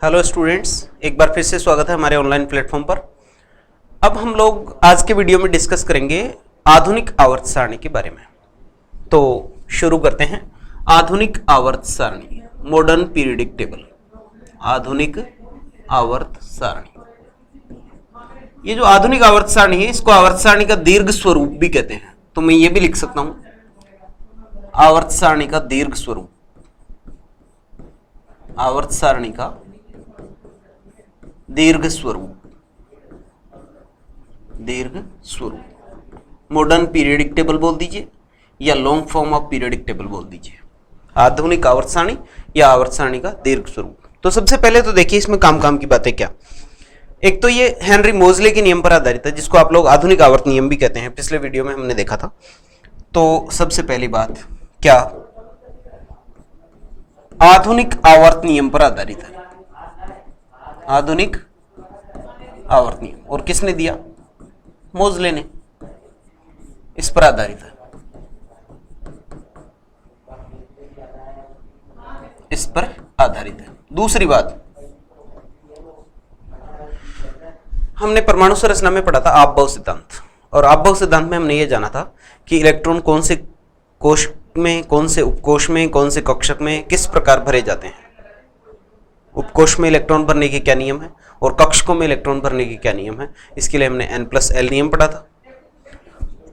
Hello students, एक बार फिर से स्वागत है हमारे ऑनलाइन प्लेटफॉर्म पर। अब हम लोग आज के वीडियो में डिस्कस करेंगे आधुनिक आवर्त सारणी के बारे में। तो शुरू करते हैं। आधुनिक आवर्त सारणी, मॉडर्न पीरियडिक टेबल। आधुनिक आवर्त सारणी, ये जो आधुनिक आवर्त सारणी है, इसको आवर्त सारणी का दीर्घ स्वरूप भी कहते हैं। तो मैं ये भी लिख सकता हूं, आवर्त सारणी का दीर्घ स्वरूप। आवर्त सारणी का दीर्घ स्वरूप, दीर्घ स्वरूप, मॉडर्न पीरियडिक टेबल बोल दीजिए या long form of periodic table बोल दीजिए। आधुनिक आवर्त सारणी या आवर्त सारणी का दीर्घ स्वरूप। तो सबसे पहले तो देखिए इसमें काम की बातें क्या। एक तो ये हेनरी मोजले के नियम पर आधारित है, जिसको आप लोग आधुनिक आवर्त नियम भी कहते हैं, पिछले वीडियो में हमने देखा था। तो सबसे पहली बात क्या, आधुनिक आवर्त नियम पर आधारित है। आधुनिक आवर्त नियम, और किसने दिया? मोजले ने। इस पर आधारित है, इस पर आधारित है। दूसरी बात, हमने परमाणु संरचना में पढ़ा था आपबव सिद्धांत, और आपबव सिद्धांत में हमने ये जाना था कि इलेक्ट्रॉन कौन से कोश में, कौन से उपकोश में, कौन से कक्षक में किस प्रकार भरे जाते हैं। उपकोश में इलेक्ट्रॉन भरने के क्या नियम है और कक्षकों में इलेक्ट्रॉन भरने के क्या नियम है। इसके लिए हमने N+L नियम पढ़ा था,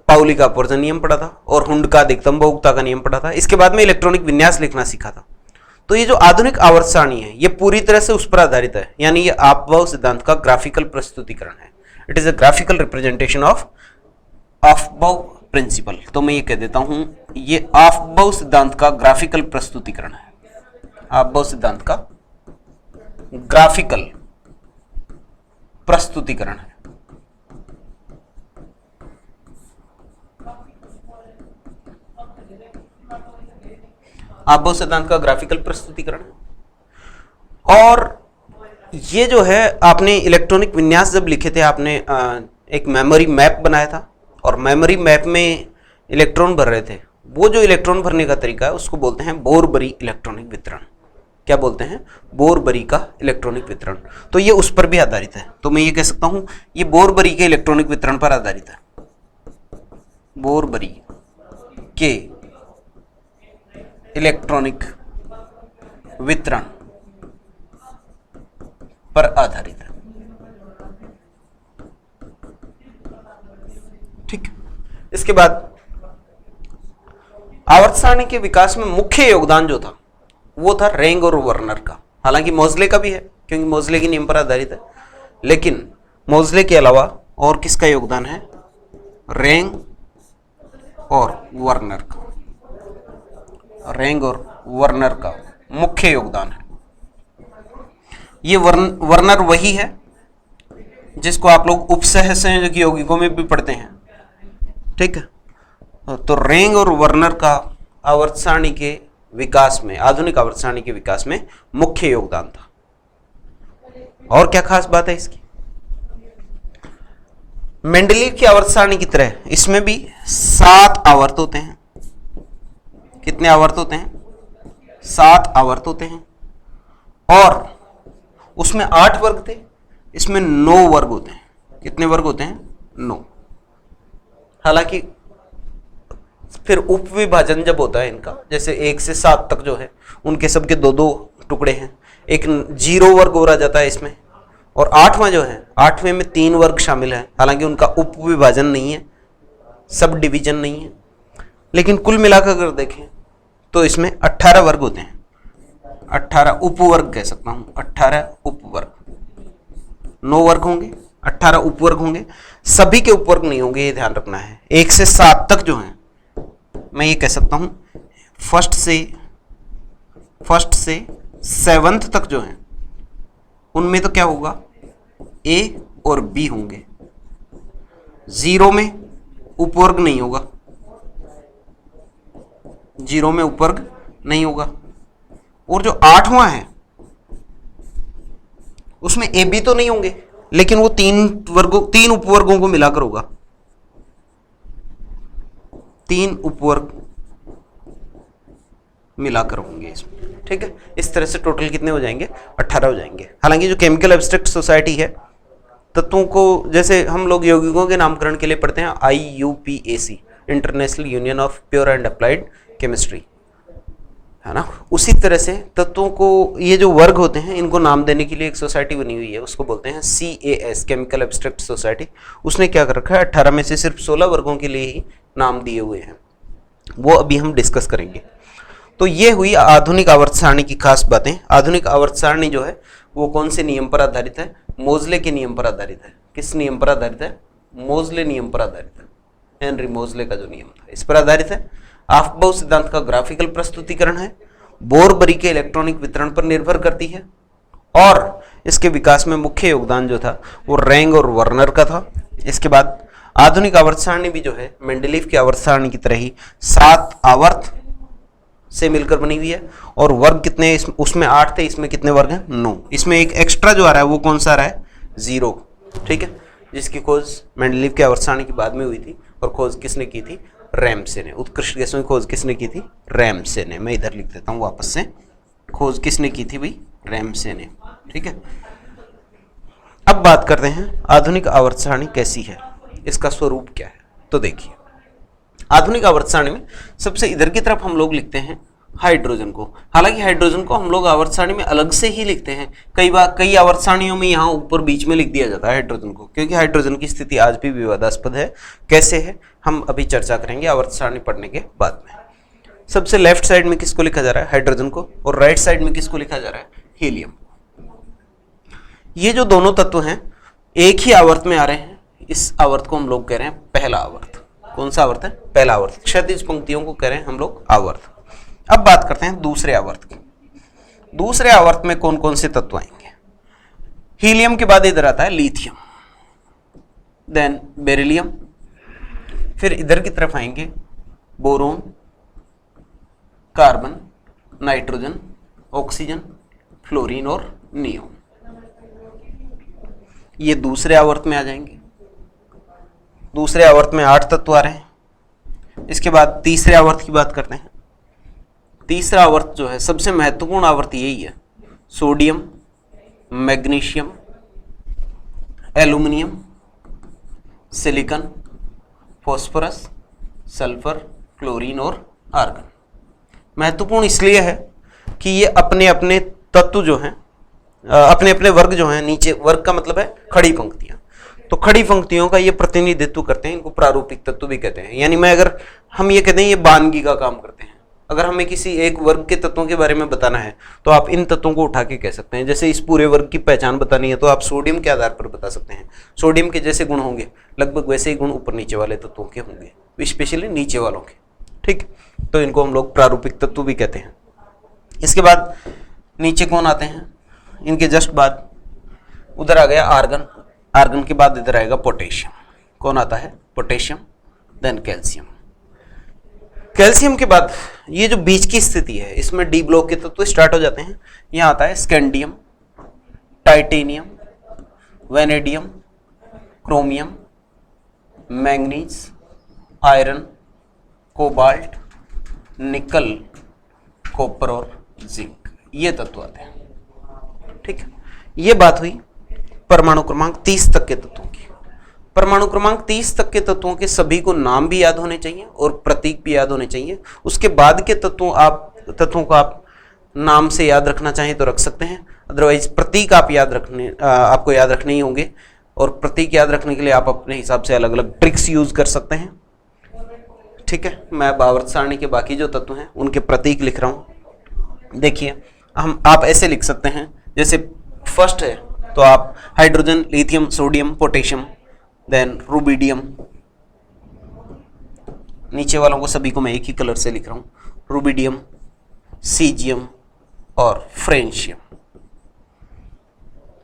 पाउली का अपवर्जन नियम पढ़ा था, और हुंड का अधिकतम बहुगुणता का नियम पढ़ा था। इसके बाद में इलेक्ट्रॉनिक विन्यास लिखना सीखा था। तो ये जो आधुनिक आवर्त सारणी है, ये पूरी तरह से उस पर आधारित है, यानी ये आपबव सिद्धांत का ग्राफिकल प्रस्तुतिकरण है। It is a graphical representation of Aufbau principle. तो मैं ये कह देता हूं, ये आपबव सिद्धांत का ग्राफिकल प्रस्तुतिकरण है। आपबव सिद्धांत का ग्राफिकल प्रस्तुतिकरण है। आपबव सिद्धांत का ग्राफिकल प्रस्तुतिकरण। और ये जो है, आपने इलेक्ट्रॉनिक विन्यास जब लिखे थे, आपने एक मेमोरी मैप बनाया था, और मेमोरी मैप में इलेक्ट्रॉन भर रहे थे। वो जो इलेक्ट्रॉन भरने का तरीका है उसको बोलते हैं बोरबरी इलेक्ट्रॉनिक वितरण। क्या बोलते हैं? बोरबरी का इलेक्ट्रॉनिक वितरण। तो ये उस पर भी आधारित है। तो मैं ये कह सकता हूं, ये बोरबरी के इलेक्ट्रॉनिक वितरण पर आधारित है। बोरबरी के इलेक्ट्रॉनिक वितरण पर आधारित है। ठीक। इसके बाद आवर्त सारणी के विकास में मुख्य योगदान जो था वो था रेंग और वर्नर का। हालांकि मोजले का भी है, क्योंकि मोजले के नियम पर आधारित है, लेकिन मोजले के अलावा और किसका योगदान है? रेंग और वर्नर का। रेंग और वर्नर का मुख्य योगदान है। ये वर्नर वही है जिसको आप लोग उपसह संयोजक यौगिकों में भी पढ़ते हैं। ठीक है। तो रेंग और वर्नर का आवर्त सारणी के विकास में, आधुनिक आवर्त सारणी के विकास में मुख्य योगदान था। और क्या खास बात है इसकी? मेंडलीव की आवर्त सारणी की तरह इसमें भी 7 आवर्त होते हैं। कितने आवर्त होते हैं? 7 आवर्त होते हैं। और उसमें 8 वर्ग थे, इसमें 9 वर्ग होते हैं। कितने वर्ग होते हैं? 9। हालांकि फिर उपविभाजन जब होता है इनका, जैसे 1 से 7 तक जो है, उनके सबके 2-2 टुकड़े हैं। एक 0 वर्ग और आ जाता है इसमें, और 8वां जो है, 8वें में 3 वर्ग शामिल है। हालांकि उनका उपविभाजन नहीं है, सब डिवीजन नहीं है, लेकिन कुल मिलाकर अगर देखें तो इसमें 18 वर्ग होते हैं। 18 उपवर्ग कह सकता हूं, 18 उपवर्ग। 9 वर्ग होंगे, 18 उपवर्ग होंगे। सभी के उपवर्ग नहीं होंगे, ये ध्यान रखना है। 1 से 7 तक जो है, मैं ये कह सकता हूं फर्स्ट से 7th तक जो है, उनमें तो क्या होगा? A और B होंगे। 0 में उपवर्ग नहीं होगा, 0 में उपवर्ग नहीं होगा। और जो 8वां है उसमें A B तो नहीं होंगे, लेकिन वो 3 उपवर्गों को मिलाकर होगा। 3 उपवर्ग मिलाकर होंगे इसमें। ठीक है, इस तरह से टोटल कितने हो जाएंगे, 18 हो जाएंगे। हालांकि जो केमिकल एब्स्ट्रैक्ट सोसाइटी है, तत्वों को जैसे हम लोग यौगिकों के नामकरण के लिए पढ़ते हैं IUPAC, international union of pure and applied chemistry, है ना, उसी तरह से तत्वों को, ये जो वर्ग होते हैं इनको नाम देने के लिए एक सोसाइटी बनी हुई है, उसको बोलते हैं CAS, केमिकल एब्स्ट्रैक्ट सोसाइटी। उसने क्या कर रखा है, 18 में से सिर्फ 16 वर्गों के लिए ही नाम दिए हुए हैं, वो अभी हम डिस्कस करेंगे। तो ये हुई आधुनिक आवर्त सारणी की खास बातें। आधुनिक आवर्त सारणी जो है वो कौन से नियम पर आधारित है, मोजले के नियम पर आधारित है। किस नियम पर आधारित है, मोजले नियम पर आधारित है, हेनरी मोजले का जो नियम था इस पर आधारित है। ऑफ्बाउ सिद्धांत का ग्राफिकल प्रस्तुतिकरण है, बोर-बरी के इलेक्ट्रॉनिक वितरण पर निर्भर करती है, और इसके विकास में मुख्य योगदान जो था वो रैंग और वर्नर का था। इसके बाद आधुनिक आवर्त सारणी भी जो है मेंडलीव की आवर्त सारणी की तरह ही 7 आवर्त से मिलकर बनी हुई है, और वर्ग कितने, उसमें 8 थे, इसमें कितने वर्ग हैं, 9। इसमें एक एक्स्ट्रा जो आ रहा है वो कौन सा आ रहा है, 0, ठीक है, जिसकी खोज मेंडलीव की आवर्त सारणी की बाद में हुई थी, और खोज किसने की थी, रैमसे ने। उत्कृष्ट गैसों की खोज किसने की थी, रैमसे ने। मैं इधर लिख देता हूँ वापस से, खोज किसने की थी भाई, रैमसे ने, ठीक है। अब बात करते हैं आधुनिक आवर्त सारणी कैसी है, इसका स्वरूप क्या है। तो देखिए, आधुनिक आवर्त सारणी में सबसे इधर की तरफ हम लोग लिखते हैं हाइड्रोजन को। हालांकि हाइड्रोजन को हम लोग आवर्त सारणी में अलग से ही लिखते हैं, कई बार कई आवर्त सारणियों में यहाँ ऊपर बीच में लिख दिया जाता है हाइड्रोजन को, क्योंकि हाइड्रोजन की स्थिति आज भी विवादास्पद है। कैसे है हम अभी चर्चा करेंगे आवर्त सारणी पढ़ने के बाद में। सबसे लेफ्ट साइड में किसको लिखा जा रहा है, हाइड्रोजन को, और राइट साइड में किसको लिखा जा रहा है, हीलियम। ये जो दोनों तत्व हैं एक ही आवर्त में आ रहे हैं, इस आवर्त को हम लोग कह रहे हैं पहला आवर्त। कौन सा आवर्त है, पहला आवर्त। क्षैतिज पंक्तियों को कह रहे हैं हम लोग आवर्त। अब बात करते हैं दूसरे आवर्त की। दूसरे आवर्त में कौन कौन से तत्व आएंगे, हीलियम के बाद इधर आता है लिथियम, देन बेरिलियम, फिर इधर की तरफ आएंगे boron, carbon, nitrogen, oxygen, fluorine और नियोन। ये दूसरे आवर्त में आ जाएंगे। दूसरे आवर्त में 8 तत्व आ रहे हैं। इसके बाद तीसरे आवर्त की बात करते हैं। तीसरा आवर्त जो है सबसे महत्वपूर्ण आवर्त यही है, sodium, magnesium, aluminium, silicon, phosphorus, sulphur, chlorine और आर्गन। महत्वपूर्ण इसलिए है कि ये अपने अपने तत्व जो हैं, अपने अपने वर्ग जो हैं, नीचे वर्ग का मतलब है खड़ी पंक्तियां, तो खड़ी पंक्तियों का ये प्रतिनिधित्व करते हैं, इनको प्रारूपिक तत्व भी कहते हैं। यानी मैं अगर हम ये कहते हैं ये बानगी का काम करते हैं, अगर हमें किसी एक वर्ग के तत्वों के बारे में बताना है तो आप इन तत्वों को उठा के कह सकते हैं। जैसे इस पूरे वर्ग की पहचान बतानी है तो आप सोडियम के आधार पर बता सकते हैं, सोडियम के जैसे गुण होंगे लगभग वैसे ही गुण ऊपर नीचे वाले तत्वों के होंगे, स्पेशली नीचे वालों के, ठीक। तो इनको हम लोग प्रारूपिक तत्व भी कहते हैं। इसके बाद नीचे कौन आते हैं, इनके जस्ट बाद उधर आ गया आर्गन, आर्गन के बाद इधर आएगा पोटेशियम। कौन आता है, पोटेशियम, देन कैल्शियम। कैल्शियम के बाद ये जो बीच की स्थिति है इसमें डी ब्लॉक के तत्व स्टार्ट हो जाते हैं। यहाँ आता है scandium, titanium, vanadium, chromium, manganese, iron, cobalt, निकल, कॉपर और जिंक, ये तत्व आते हैं, ठीक है। ये बात हुई परमाणु क्रमांक 30 तक के तत्वों की। परमाणु क्रमांक 30 तक के तत्वों के सभी को नाम भी याद होने चाहिए और प्रतीक भी याद होने चाहिए। उसके बाद के तत्वों को आप नाम से याद रखना चाहें तो रख सकते हैं, अदरवाइज प्रतीक आपको याद रखने ही होंगे, और प्रतीक याद रखने के लिए आप अपने हिसाब से अलग अलग ट्रिक्स यूज कर सकते हैं, ठीक है। मैं आवर्त सारणी के बाकी जो तत्व हैं उनके प्रतीक लिख रहा हूं। देखिए आप ऐसे लिख सकते हैं, जैसे फर्स्ट है तो आप hydrogen, lithium, sodium, potassium, then rubidium. नीचे वालों को सभी को मैं एक ही कलर से लिख रहा हूं, रुबिडियम, सीजियम और फ्रेंशियम,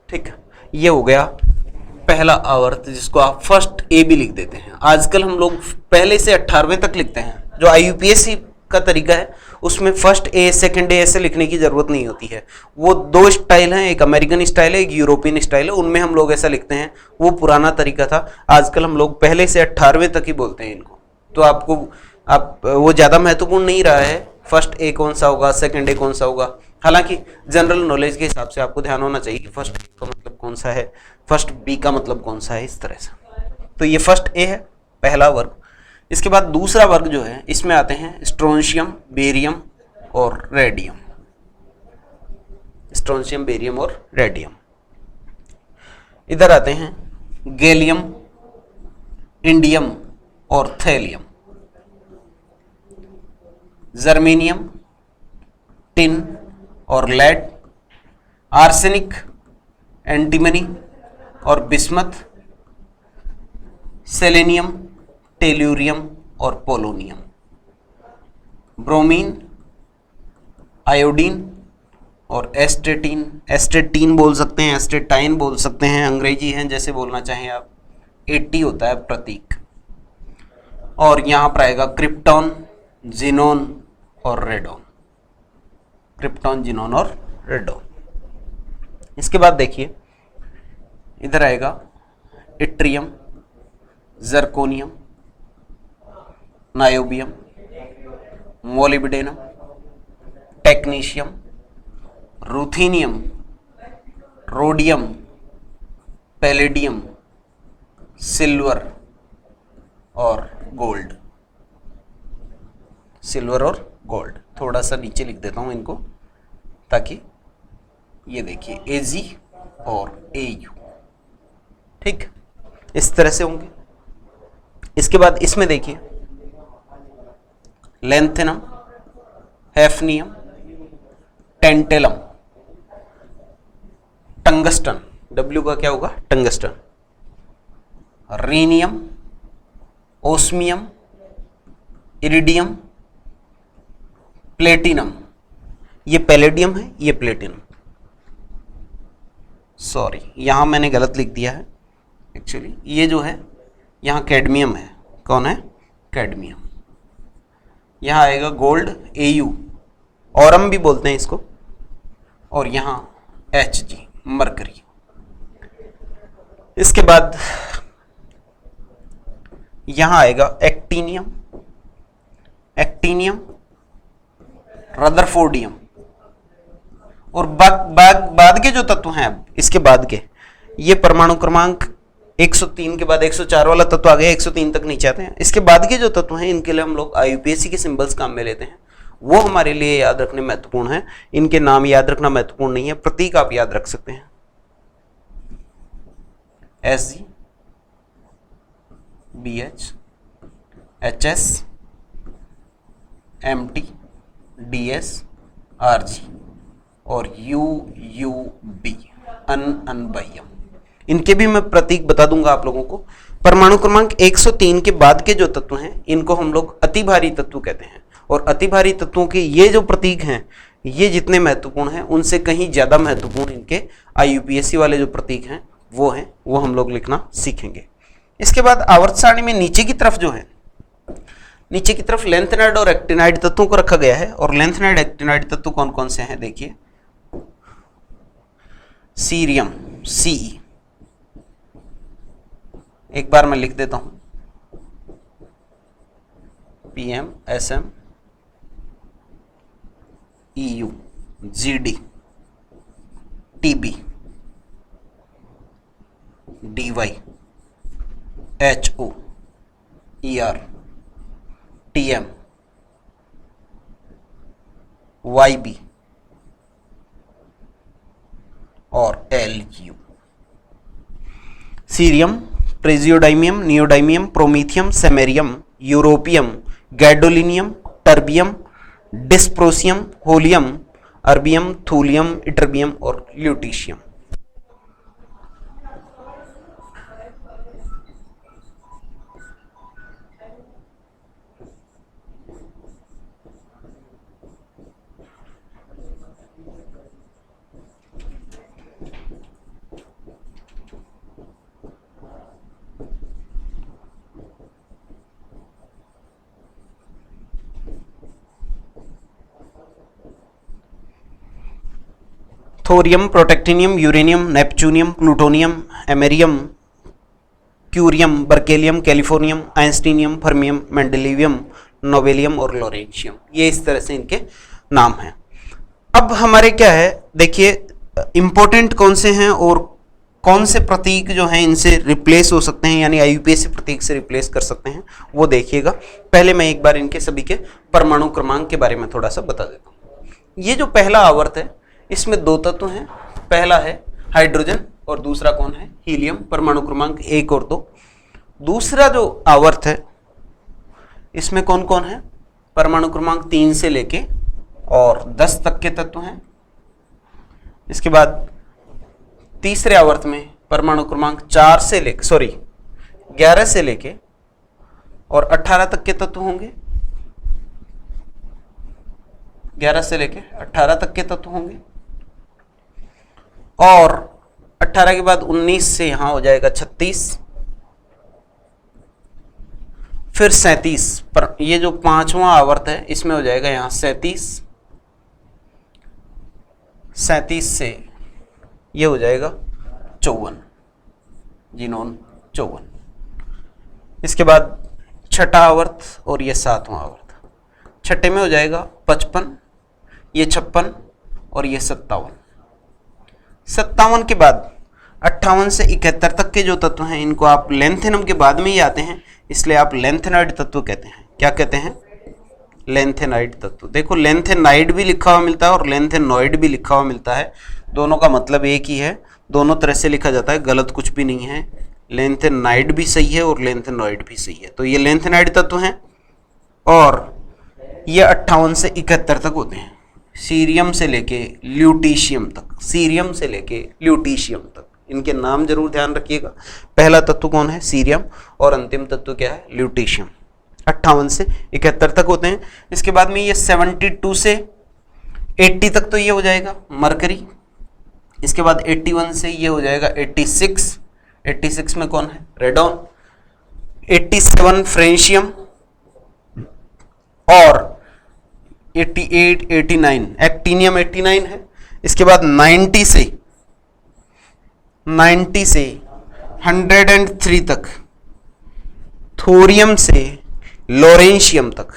ठीक है। ये हो गया पहला आवर्त, जिसको आप फर्स्ट ए भी लिख देते हैं। आजकल हम लोग पहले से 18वें तक लिखते हैं। जो IUPAC का तरीका है उसमें फर्स्ट ए, सेकंड ए ऐसे लिखने की जरूरत नहीं होती है। वो 2 स्टाइल हैं, एक अमेरिकन स्टाइल है, एक यूरोपियन स्टाइल है, उनमें हम लोग ऐसा लिखते हैं। वो पुराना तरीका था। आजकल हम लोग पहले से 18वें तक ही बोलते हैं इनको। तो आप वो ज़्यादा महत्वपूर्ण नहीं रहा है फर्स्ट ए कौन सा होगा, सेकंड ए कौन सा होगा। हालांकि जनरल नॉलेज के हिसाब से आपको ध्यान होना चाहिए कि फर्स्ट ए का मतलब कौन सा है, फर्स्ट बी का मतलब कौन सा है, इस तरह से। तो ये फर्स्ट ए है, पहला वर्ग। इसके बाद दूसरा वर्ग जो है, इसमें आते हैं स्ट्रोंशियम, बेरियम और रेडियम। स्ट्रोंशियम, बेरियम और रेडियम। इधर आते हैं गैलियम, इंडियम और थैलियम, जर्मेनियम, टिन और लेड, आर्सेनिक, एंटीमनी और बिस्मथ, सेलेनियम, टेल्यूरियम और पोलोनियम, ब्रोमीन, आयोडीन और एस्टेटीन। एस्टेटीन बोल सकते हैं, एस्टेटाइन बोल सकते हैं, अंग्रेजी है जैसे बोलना चाहें आप। 80 होता है प्रतीक। और यहां पर आएगा क्रिप्टॉन, जिनोन और रेडोन। क्रिप्टॉन, जिनोन और रेडोन। इसके बाद देखिए इधर आएगा yttrium, zirconium, niobium, molybdenum, technetium, ruthenium, rhodium, palladium, silver और गोल्ड। सिल्वर और गोल्ड। थोड़ा सा नीचे लिख देता हूं इनको ताकि ये देखिए एजी और एयू, ठीक, इस तरह से होंगे। इसके बाद इसमें देखिए lanthanum, hafnium, tantalum, tungsten, W का क्या होगा, tungsten, rhenium, osmium, iridium, platinum. ये पैलेडियम है, ये प्लेटिनम। सॉरी, यहां मैंने गलत लिख दिया है एक्चुअली। ये जो है यहां कैडमियम है। कौन है, कैडमियम। यहां आएगा गोल्ड, एयू, औरम भी बोलते हैं इसको, और यहां Hg, मरकरी। इसके बाद यहां आएगा एक्टीनियम, एक्टीनियम, रदरफोर्डियम। और बाद के जो तत्व हैं, अब इसके बाद के, ये परमाणु क्रमांक 103 के बाद 104 वाला तत्व आ गया, 103 तक नीचे आते हैं। इसके बाद के जो तत्व हैं इनके लिए हम लोग IUPAC के सिंबल्स काम में लेते हैं, वो हमारे लिए याद रखने महत्वपूर्ण है। इनके नाम याद रखना महत्वपूर्ण नहीं है, प्रतीक आप याद रख सकते हैं। Sg, BH, HS, MT, DS, RG और UUB, अनअनबाह्यम। इनके भी मैं प्रतीक बता दूंगा आप लोगों को। परमाणु क्रमांक 103 के बाद के जो तत्व हैं इनको हम लोग अति भारी तत्व कहते हैं, और अति भारी तत्वों के ये जो प्रतीक हैं ये जितने महत्वपूर्ण हैं उनसे कहीं ज्यादा महत्वपूर्ण इनके IUPAC वाले जो प्रतीक हैं वो हैं, वो हम लोग लिखना सीखेंगे। इसके बाद आवर्त सारणी में नीचे की तरफ जो है, नीचे की तरफ लेंथेनाइड और एक्टिनाइड तत्वों को रखा गया है। और लेंथेनाइड एक्टिनाइड तत्व कौन कौन से हैं देखिए, सीरियम, Ce, एक बार मैं लिख देता हूं, PM, SM, EU, GD, TB, DY, HO, ER, TM, YB और LU। Cerium, praseodymium, neodymium, promethium, samarium, europium, gadolinium, terbium, dysprosium, holmium, erbium, thulium, ytterbium और lutetium. Thorium, protactinium, uranium, neptunium, plutonium, americium, curium, berkelium, californium, einsteinium, fermium, mendelevium, nobelium और lawrencium. ये इस तरह से इनके नाम हैं। अब हमारे क्या है, देखिए इंपॉर्टेंट कौन से हैं और कौन से प्रतीक जो हैं इनसे रिप्लेस हो सकते हैं, यानी आईयूपीएसी प्रतीक से रिप्लेस कर सकते हैं, वो देखिएगा। पहले मैं एक बार इनके सभी के परमाणु क्रमांक के बारे में थोड़ा सा बता देता हूँ। ये जो पहला आवर्त है इसमें दो तत्व हैं, पहला है हाइड्रोजन और दूसरा कौन है, हीलियम, परमाणु क्रमांक 1 और 2। दूसरा जो आवर्त है इसमें कौन कौन है, परमाणु क्रमांक 3 से लेके और 10 तक के तत्व हैं। इसके बाद तीसरे आवर्त में परमाणु क्रमांक 11 से लेके और 18 तक के तत्व होंगे, 11 से लेके 18 तक के तत्व होंगे। और 18 के बाद 19 से यहां हो जाएगा 36, फिर 37 पर ये जो पांचवा आवर्त है इसमें हो जाएगा यहां 37 से ये हो जाएगा 54, जीनोन 54। इसके बाद छठा आवर्त और ये सातवां आवर्त, छठे में हो जाएगा 55, ये 56 और ये 57। 57 के बाद 58 से 71 तक के जो तत्व हैं इनको आप लेंथेनम के बाद में ही आते हैं, इसलिए आप लेंथेनाइड तत्व कहते हैं। क्या कहते हैं, लेंथेनाइड तत्व। देखो लेंथेनाइड भी लिखा हुआ मिलता है और लेंथेनॉइड भी लिखा हुआ मिलता है, दोनों का मतलब एक ही है, दोनों तरह से लिखा जाता है, गलत कुछ भी नहीं है। लेंथेनाइड भी सही है और लेंथेनॉइड भी सही है। तो ये लेंथेनाइड तत्व हैं और ये 58 से 71 तक होते हैं, सीरियम से लेके ल्यूटीशियम तक, सीरियम से लेके ल्यूटीशियम तक। इनके नाम जरूर ध्यान रखिएगा। पहला तत्व कौन है, सीरियम, और अंतिम तत्व क्या है, ल्यूटीशियम। 58 से 71 तक होते हैं। इसके बाद में ये 72 से 80 तक तो ये हो जाएगा मरकरी। इसके बाद 81 से ये हो जाएगा 86, 86 में कौन है, रेडॉन। 87 फ्रेंशियम और 88 89 एक्टीनियम 89 है। इसके बाद 90 से 103 तक थोरियम से लोरेंशियम तक।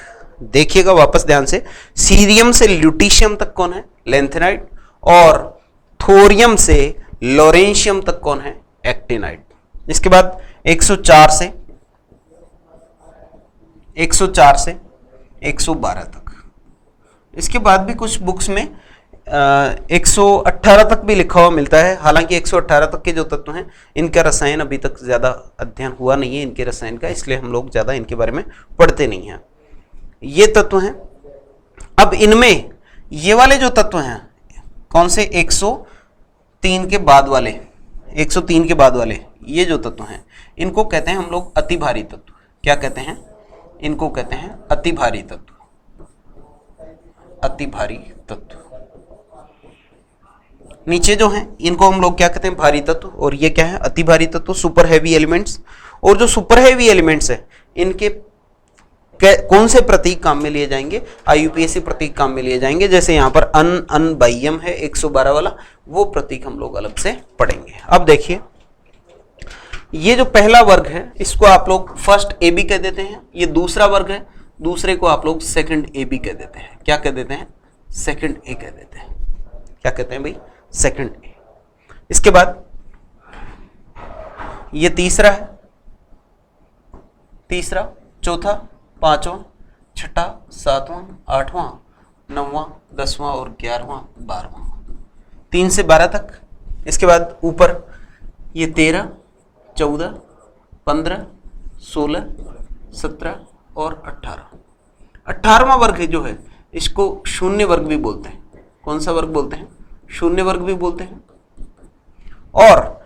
देखिएगा वापस ध्यान से, सीरियम से ल्यूटीशियम तक कौन है, लेंथेनाइड, और थोरियम से लोरेंशियम तक कौन है, एक्टिनाइड। इसके बाद 104 से 112 तक। इसके बाद भी कुछ बुक्स में 118 तक भी लिखा हुआ मिलता है, हालांकि 118 तक के जो तत्व हैं इनका रसायन अभी तक ज़्यादा अध्ययन हुआ नहीं है इनके रसायन का, इसलिए हम लोग ज़्यादा इनके बारे में पढ़ते नहीं हैं। ये तत्व हैं। अब इनमें ये वाले जो तत्व हैं कौन से, 103 के बाद वाले, 103 के बाद वाले ये जो तत्व हैं इनको कहते हैं हम लोग अति भारी तत्व। क्या कहते हैं, इनको कहते हैं अति भारी तत्व, अति भारी तत्व। नीचे जो हैं इनको हम लोग क्या कहते हैं, भारी तत्व, और ये क्या है, अति भारी तत्व, सुपर हैवी एलिमेंट्स। और जो सुपर हैवी एलिमेंट्स है इनके कौन से प्रतीक काम में लिए जाएंगे, आईयूपीएसी प्रतीक काम में लिए जाएंगे। जैसे यहाँ पर अन बाह्यम है 112 वाला, वो प्रतीक हम लोग अलग से पढ़ेंगे। अब देखिए ये जो पहला वर्ग है इसको आप लोग फर्स्ट ए बी कह देते हैं, ये दूसरा वर्ग है, दूसरे को आप लोग सेकंड ए बी कह देते हैं। क्या कह देते हैं, सेकंड ए कह देते हैं। क्या कहते हैं भाई, सेकंड ए। इसके बाद ये तीसरा है, तीसरा, चौथा, पांचवा, छठा, सातवां, आठवां, 9वां, 10वां और 11वां, 12वां, 3 से 12 तक। इसके बाद ऊपर ये 13, 14, 15, 16, 17 और 18। 18वां वर्ग जो है इसको शून्य वर्ग भी बोलते हैं। कौन सा वर्ग बोलते हैं, शून्य वर्ग भी बोलते हैं। और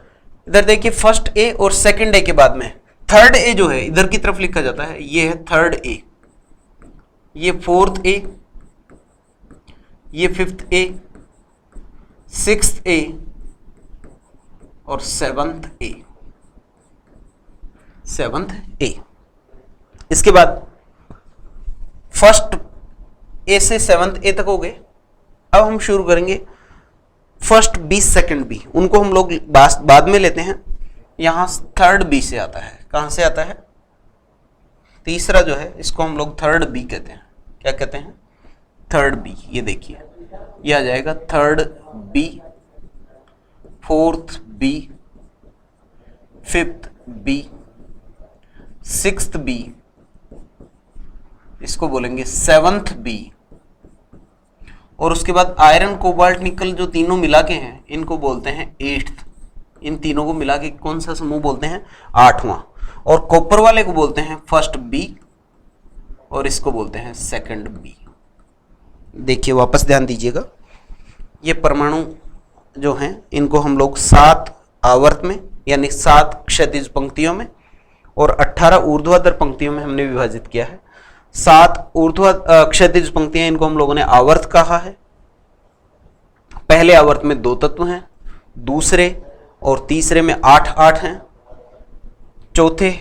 इधर देखिए फर्स्ट ए और सेकंड ए के बाद में थर्ड ए जो है इधर की तरफ लिखा जाता है, ये है थर्ड ए, ये फोर्थ ए, ये फिफ्थ ए, सिक्स्थ ए और सेवंथ ए, सेवंथ ए। इसके बाद फर्स्ट ए से सेवंथ ए तक हो गए। अब हम शुरू करेंगे फर्स्ट बी सेकंड बी, उनको हम लोग बाद में लेते हैं। यहां थर्ड बी से आता है, कहां से आता है, तीसरा जो है इसको हम लोग थर्ड बी कहते हैं। क्या कहते हैं, थर्ड बी। ये देखिए ये आ जाएगा third B, fourth B, fifth B, sixth B, इसको बोलेंगे सेवंथ बी, और उसके बाद आयरन कोबाल्ट निकल जो तीनों मिला के हैं इनको बोलते हैं एट्थ। इन तीनों को मिला के कौन सा समूह बोलते हैं? आठवां। और कॉपर वाले को बोलते हैं फर्स्ट बी और इसको बोलते हैं सेकंड बी। देखिए वापस ध्यान दीजिएगा, ये परमाणु जो हैं इनको हम लोग 7 आवर्त में यानी 7 क्षैतिज पंक्तियों में और 18 ऊर्ध्वाधर पंक्तियों में हमने विभाजित किया है। 7 क्षैतिज पंक्तियां इनको हम लोगों ने आवर्त कहा है। पहले आवर्त में 2 तत्व हैं, दूसरे और तीसरे में 8-8 हैं, चौथे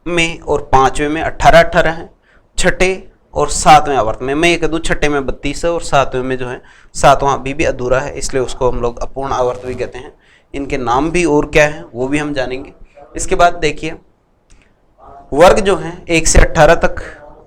में और पांचवें में 18-18 हैं, छठे और सातवें आवर्त में, मैं ये कह दूं छठे में 32 है और सातवें में जो है सातवां अभी भी अधूरा है, इसलिए उसको हम लोग अपूर्ण आवर्त भी कहते हैं। इनके नाम भी और क्या है वो भी हम जानेंगे। इसके बाद देखिए वर्ग जो है 1 से 18 तक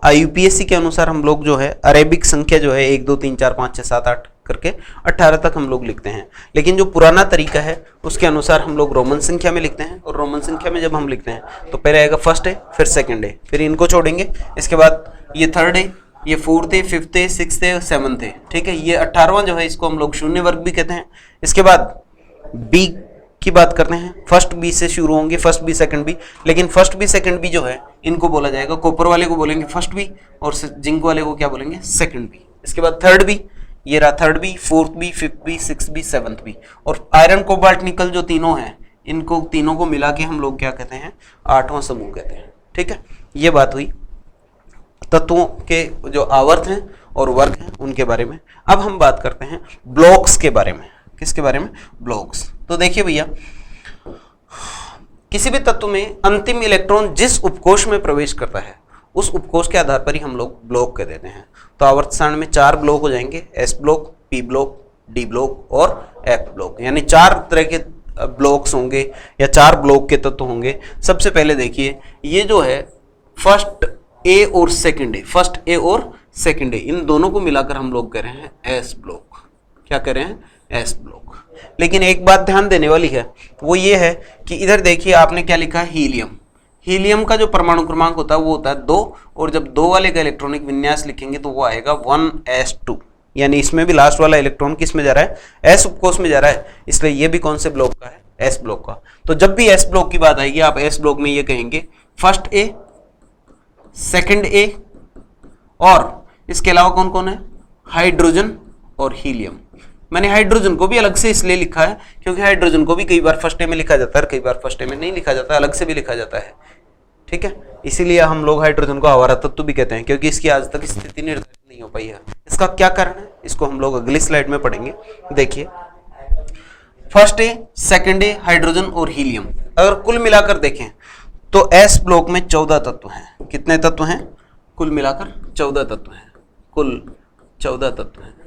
IUPAC के अनुसार हम लोग जो है अरेबिक संख्या जो है 1 2 3 4 5 6 7 8 करके 18 तक हम लोग लिखते हैं, लेकिन जो पुराना तरीका है उसके अनुसार हम लोग रोमन संख्या में लिखते हैं। और रोमन संख्या में जब हम लिखते हैं तो पहले आएगा फर्स्ट है, फिर सेकंड है, फिर इनको छोड़ेंगे, इसके बाद ये थर्ड है, ये फोर्थ है, फिफ्थ है, सिक्स्थ है, सेवंथ है, ठीक है। ये 18वां जो है इसको हम लोग शून्य वर्ग भी कहते हैं। इसके बाद बी की बात करते हैं, फर्स्ट बी से शुरू होंगे, फर्स्ट बी सेकंड बी, लेकिन फर्स्ट बी सेकंड बी जो है इनको बोला जाएगा, कॉपर वाले को बोलेंगे फर्स्ट बी और जिंक वाले को क्या बोलेंगे? Second B. इसके बाद थर्ड बी, ये रहा third B, fourth B, fifth B, sixth B, seventh B. और आयरन कोबाल्ट निकल जो तीनों हैं इनको तीनों को मिला के हम लोग क्या कहते हैं? 8वां समूह कहते हैं, ठीक है। ये बात हुई तत्वों के जो आवर्त हैं और वर्ग हैं उनके बारे में। अब हम बात करते हैं ब्लॉक्स के बारे में। किसके बारे में? ब्लॉक्स। तो देखिए भैया, किसी भी तत्व में अंतिम इलेक्ट्रॉन जिस उपकोष में प्रवेश करता है उस उपकोष के आधार पर ही हम लोग ब्लॉक कह देते हैं। तो आवर्त सारणी में 4 ब्लॉक हो जाएंगे, S block, P block, D block और F ब्लॉक, यानी 4 तरह के ब्लॉक्स होंगे या 4 ब्लॉक के तत्व होंगे। सबसे पहले देखिए ये जो है फर्स्ट ए और सेकंड ए, फर्स्ट ए और सेकंड ए, इन दोनों को मिलाकर हम लोग कह रहे हैं S ब्लॉक। क्या कह रहे हैं? S block. लेकिन एक बात ध्यान देने वाली है, वो ये है कि इधर देखिए आपने क्या लिखा है? हीलियम। हीलियम का जो परमाणु क्रमांक होता है वो होता है 2, और जब 2 वाले का इलेक्ट्रॉनिक विन्यास लिखेंगे तो वो आएगा 1s2, यानी इसमें भी लास्ट वाला इलेक्ट्रॉन किस में जा रहा है? S उपकोष में जा रहा है, इसलिए ये भी कौन से ब्लॉक का है? S ब्लॉक का। तो जब भी S ब्लॉक की बात आएगी आप S ब्लॉक में ये कहेंगे फर्स्ट ए, सेकंड ए, और इसके अलावा कौन कौन है? हाइड्रोजन और हीलियम। मैंने हाइड्रोजन को भी अलग से इसलिए लिखा है क्योंकि हाइड्रोजन को भी कई बार फर्स्ट ए में लिखा जाता है, कई बार फर्स्ट ए में नहीं लिखा जाता, अलग से भी लिखा जाता है, ठीक है। इसीलिए हम लोग हाइड्रोजन को आवारा तत्व भी कहते हैं, क्योंकि इसकी आज तक स्थिति निर्धारित नहीं हो पाई है। इसका क्या कारण है इसको हम लोग अगली स्लाइड में पढ़ेंगे। देखिए first A, second A, hydrogen और हीलियम, अगर कुल मिलाकर देखें तो S ब्लॉक में 14 तत्व हैं। कितने तत्व हैं? कुल मिलाकर 14 तत्व हैं, कुल 14 तत्व हैं।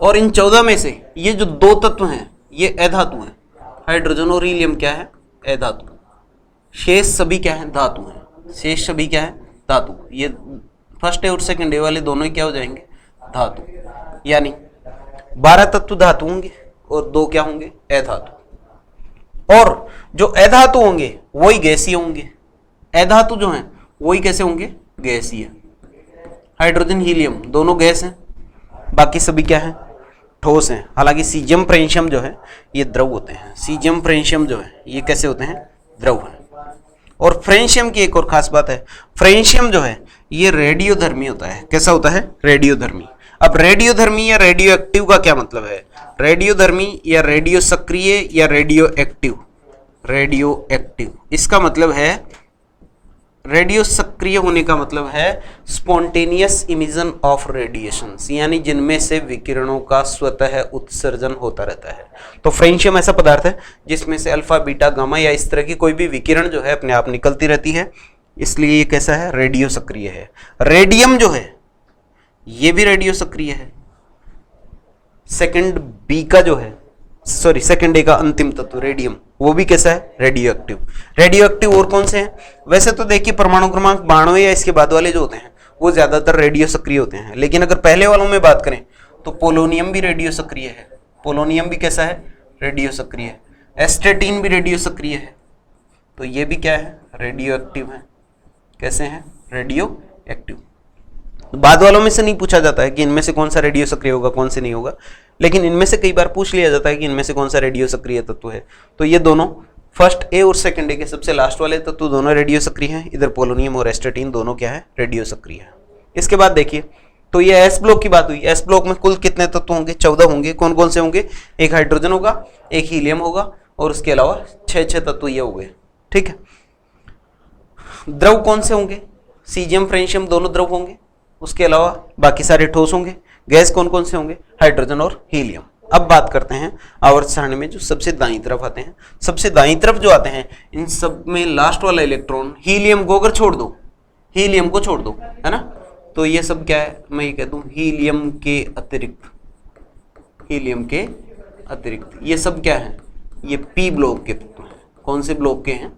और इन 14 में से ये जो 2 तत्व हैं ये अधातु हैं। हाइड्रोजन और हीलियम क्या है? अधातु। शेष सभी क्या है? धातु हैं। शेष सभी क्या है? धातु। ये फर्स्ट ए और सेकंड ए वाले दोनों ही क्या हो जाएंगे? धातु। यानी 12 तत्व धातु होंगे और 2 क्या होंगे? अधातु। और जो अधातु होंगे वही गैसीय होंगे, अधातु जो हैं वही कैसे होंगे? गैसीय। हाइड्रोजन हीलियम दोनों गैस हैं, बाकी सभी क्या है? ठोस हैं। हालांकि सीजियम फ्रेंशियम जो है ये द्रव होते हैं। सीजियम फ्रेंशियम जो है ये कैसे होते हैं? द्रव हैं। और फ्रेंशियम की एक और खास बात है, फ्रेंशियम जो है ये रेडियोधर्मी होता है। कैसा होता है? रेडियोधर्मी। अब रेडियोधर्मी या रेडियो एक्टिव का क्या मतलब है? रेडियोधर्मी या रेडियो सक्रिय या रेडियो एक्टिव? रेडियो एक्टिव, इसका मतलब है रेडियो सक्रिय होने का मतलब है स्पॉन्टेनियस इमिशन ऑफ रेडिएशंस, यानी जिनमें से विकिरणों का स्वतः उत्सर्जन होता रहता है। तो फ्रेंशियम ऐसा पदार्थ है जिसमें से अल्फा, बीटा, गामा या इस तरह की कोई भी विकिरण जो है अपने आप निकलती रहती है, इसलिए ये कैसा है? रेडियो सक्रिय है। रेडियम जो है ये भी रेडियो सक्रिय है। सेकंड बी का जो है, सॉरी सेकंड ए का अंतिम तत्व रेडियम, वो भी कैसा है? Radio active. रेडियो एक्टिव और कौन से हैं? वैसे तो देखिए परमाणु क्रमांक 92 या इसके बाद वाले जो होते हैं वो ज्यादातर रेडियो सक्रिय होते हैं, लेकिन अगर पहले वालों में बात करें तो पोलोनियम भी रेडियो सक्रिय है। पोलोनियम भी कैसा है? रेडियो सक्रिय है। एस्टेटीन भी रेडियो सक्रिय है। तो ये भी क्या है? रेडियो एक्टिव है। कैसे हैं? Radio active. बाद वालों में से नहीं पूछा जाता है कि इनमें से कौन सा रेडियो सक्रिय होगा, कौन से नहीं होगा, लेकिन इनमें से कई बार पूछ लिया जाता है कि इनमें से कौन सा रेडियो सक्रिय तत्व है। तो ये दोनों फर्स्ट ए और सेकंड ए के सबसे लास्ट वाले तत्व दोनों रेडियो सक्रिय हैं। इधर पोलोनियम और एस्टेटीन दोनों क्या है? रेडियो सक्रिय है। इसके बाद देखिए, तो ये एस ब्लॉक की बात हुई। एस ब्लॉक में कुल कितने तत्व होंगे? 14 होंगे। कौन कौन से होंगे? एक हाइड्रोजन होगा, एक हीलियम होगा और उसके अलावा 6 तत्व ये हो गए। ठीक है। द्रव कौन से होंगे? सीजियम फ्रेंशियम दोनों द्रव होंगे। उसके अलावा बाकी सारे ठोस होंगे। गैस कौन कौन से होंगे? हाइड्रोजन और हीलियम। अब बात करते हैं आवर्त सारणी में जो सबसे दाईं तरफ आते हैं। सबसे दाईं तरफ जो आते हैं इन सब में लास्ट वाला इलेक्ट्रॉन हीलियम को अगर छोड़ दो, हीलियम को छोड़ दो, है ना, तो ये सब क्या है? मैं ये कह दूं हीलियम के अतिरिक्त, हीलियम के अतिरिक्त ये सब क्या है? ये पी ब्लॉक के तत्व हैं। कौन से ब्लॉक के हैं?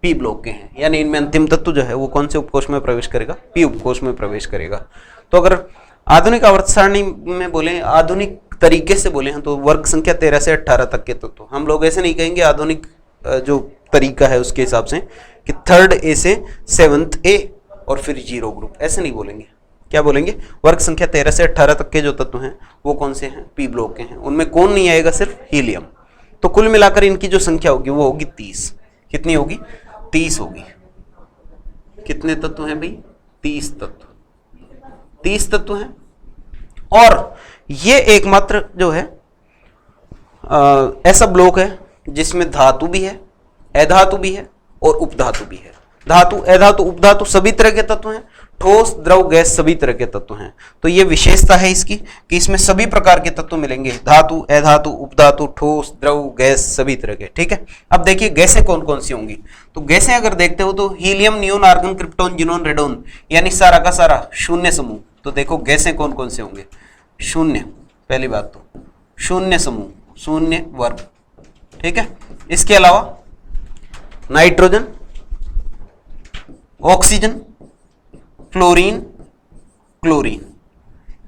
पी ब्लॉक के हैं। यानी इनमें अंतिम तत्व जो है वो कौन से उपकोष में प्रवेश करेगा? पी उपकोष में प्रवेश करेगा। तो अगर आधुनिक आवर्त सारणी में बोले, आधुनिक तरीके से बोले हैं, तो वर्ग संख्या 13 से 18 तक के तत्व। हम लोग ऐसे नहीं कहेंगे आधुनिक जो तरीका है उसके हिसाब से कि 3rd ए से 7th ए और फिर 0 ग्रुप, ऐसे नहीं बोलेंगे। क्या बोलेंगे? वर्ग संख्या 13 से 18 तक के जो तत्व हैं वो कौन से हैं? पी ब्लॉक के हैं। उनमें कौन नहीं आएगा? सिर्फ हीलियम। तो कुल मिलाकर इनकी जो संख्या होगी वो होगी 30। कितनी होगी? 30 होगी। कितने तत्व हैं भाई? 30 तत्व। 30 तत्व हैं। और ये एकमात्र जो है ऐसा ब्लॉक है जिसमें धातु भी है, अधातु भी है और उपधातु भी है। धातु, अधातु, उपधातु सभी तरह के तत्व हैं। ठोस, द्रव, गैस सभी तरह के तत्व हैं। तो ये विशेषता है इसकी कि इसमें सभी प्रकार के तत्व मिलेंगे। धातु, अधातु, उपधातु, ठोस, द्रव, गैस सभी तरह के। ठीक है। अब देखिए गैसें कौन कौन सी होंगी। तो गैसें अगर देखते हो तो helium, neon, argon, krypton, xenon, radon, यानी सारा का सारा शून्य समूह। तो देखो गैसें कौन कौन से होंगे? शून्य। पहली बात तो शून्य समूह, शून्य वर्ग। ठीक है। इसके अलावा nitrogen, oxygen, fluorine, chlorine.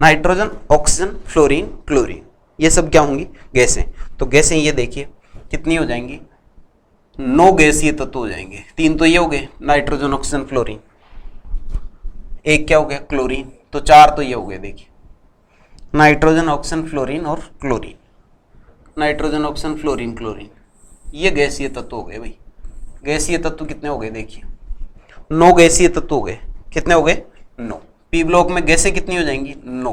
Nitrogen, oxygen, fluorine, chlorine, ये सब क्या होंगी? गैसें। तो गैसें ये देखिए कितनी हो जाएंगी? 9 गैसीय तत्व हो जाएंगे। 3 तो ये हो गए, नाइट्रोजन, ऑक्सीजन, फ्लोरीन। एक क्या हो गया? क्लोरीन। तो 4 तो ये हो गए। देखिए नाइट्रोजन, ऑक्सीजन, फ्लोरीन और chlorine. Nitrogen, oxygen, fluorine, chlorine, ये गैसीय तत्व हो गए भाई। गैसीय तत्व कितने हो गए? देखिए 9 गैसीय तत्व हो गए। कितने हो गए? 9। पी ब्लॉक में गैसें कितनी हो जाएंगी? 9।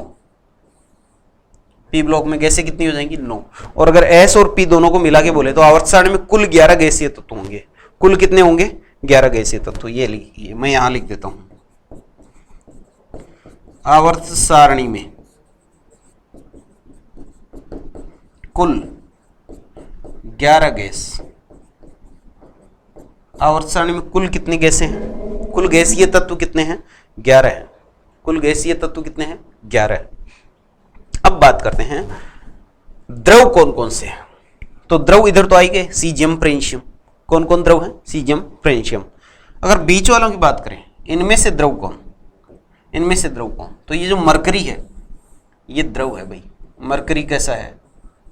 पी ब्लॉक में गैसें कितनी हो जाएंगी? 9। और अगर एस और पी दोनों को मिला के बोले तो आवर्त सारणी में कुल 11 गैसीय तत्व होंगे। कुल कितने होंगे? 11 गैसीय तत्व। ये लिखिए, मैं यहां लिख देता हूं। आवर्त सारणी में कुल 11 गैस। आवर्त सारणी में कुल कितनी गैसें हैं? कुल गैसीय तत्व कितने हैं? 11 हैं। कुल गैसीय तत्व कितने हैं? 11 है। अब बात करते हैं द्रव कौन कौन से हैं। तो द्रव इधर तो आई गए, सीजियम, फ्रेंशियम। कौन कौन द्रव हैं? Caesium, francium. अगर बीच वालों की बात करें, इनमें से द्रव कौन? इनमें से द्रव कौन? तो ये जो मरकरी है ये द्रव है भाई। मरकरी कैसा है?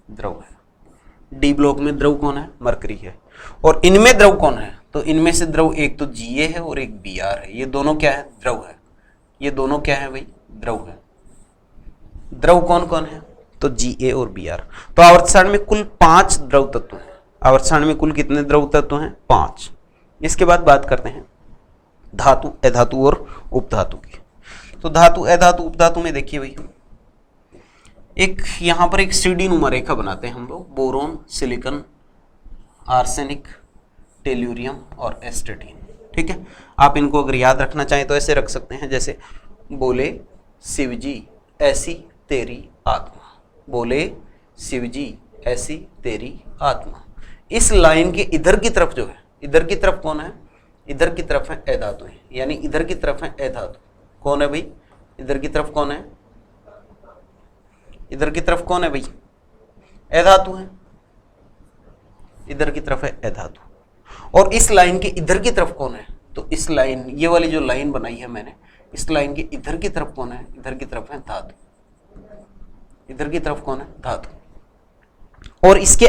द्रव है। डी ब्लॉक में द्रव कौन है? मरकरी है। और इनमें द्रव कौन है? तो इनमें से द्रव एक तो Ga है और एक Br है। ये दोनों क्या है? द्रव है। ये दोनों क्या है भाई? द्रव है। द्रव कौन कौन है? तो Ga और Br। तो आवर्त सारणी में कुल 5 द्रव तत्व हैं। आवर्त सारणी में कुल कितने द्रव तत्व हैं? 5। इसके बाद बात करते हैं धातु, अधातु और उपधातु की। तो धातु, अधातु, उपधातु में देखिए भाई, एक यहां पर एक सीढ़ी नुमा रेखा बनाते हैं हम लोग। बोरोन, सिलिकॉन, आर्सेनिक, टेल्यूरियम और एस्टेटीन। ठीक है। आप इनको अगर याद रखना चाहें तो ऐसे रख सकते हैं, जैसे बोले शिवजी ऐसी तेरी आत्मा। बोले शिवजी ऐसी तेरी आत्मा। इस लाइन के इधर की तरफ जो है, इधर की तरफ कौन है? इधर की तरफ है अधातु है, यानी इधर की तरफ है अधातु। कौन है भाई? इधर की तरफ कौन है? इधर की तरफ कौन है भाई? अधातु है। इधर की तरफ है अधातु। और इस लाइन के इधर की तरफ कौन है? तो इस लाइन, ये वाली जो लाइन बनाई है मैंने, इस लाइन के इधर की तरफ कौन है? इधर की तरफ है धातु। इधर की तरफ कौन है, धातु। और इसके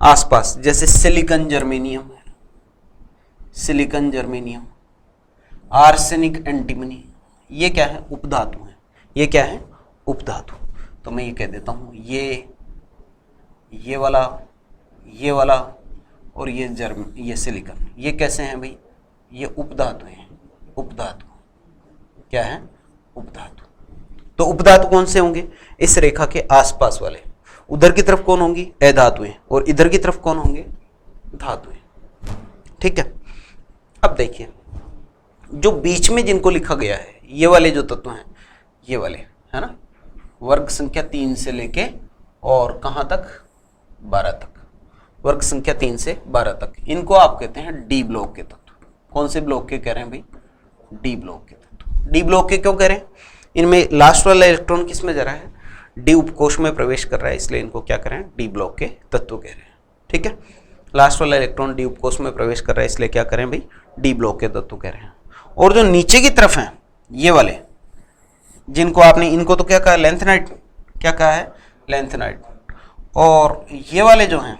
आसपास जैसे सिलिकॉन जर्मेनियम है, सिलिकॉन जर्मेनियम, आर्सेनिक एंटीमनी, ये क्या है, उपधातु है। ये क्या है, उपधातु। तो मैं ये कह देता हूं ये वाला और ये सिलिकॉन, ये कैसे हैं भाई, ये उपधातु हैं। उपधातु क्या है, उपधातु। तो उपधातु कौन से होंगे, इस रेखा के आसपास वाले। उधर की तरफ कौन होंगी, अधातुएं, और इधर की तरफ कौन होंगे, धातुएं। ठीक है। अब देखिए जो बीच में जिनको लिखा गया है, ये वाले जो तत्व हैं, ये वाले है ना, वर्ग संख्या 3 से लेके और कहां तक, 12 तक, वर्ग संख्या 3 से 12 तक, इनको आप कहते हैं डी ब्लॉक के तत्व। कौन से ब्लॉक के कह रहे हैं भाई, डी ब्लॉक के तत्व। डी ब्लॉक के क्यों कह रहे हैं, इनमें लास्ट वाला इलेक्ट्रॉन किस में जा रहा है, डी उपकोष में प्रवेश कर रहा है, इसलिए इनको क्या कह रहे हैं, डी ब्लॉक के तत्व कह रहे हैं। ठीक है, लास्ट वाला इलेक्ट्रॉन डी उपकोष में प्रवेश कर रहा है, इसलिए क्या करें भाई, डी ब्लॉक के तत्व कह रहे हैं। और जो नीचे की तरफ हैं, ये वाले जिनको आपने, इनको तो क्या कहा, लेंथेनाइट, क्या कहा है, लेंथेनाइट। और ये वाले जो हैं,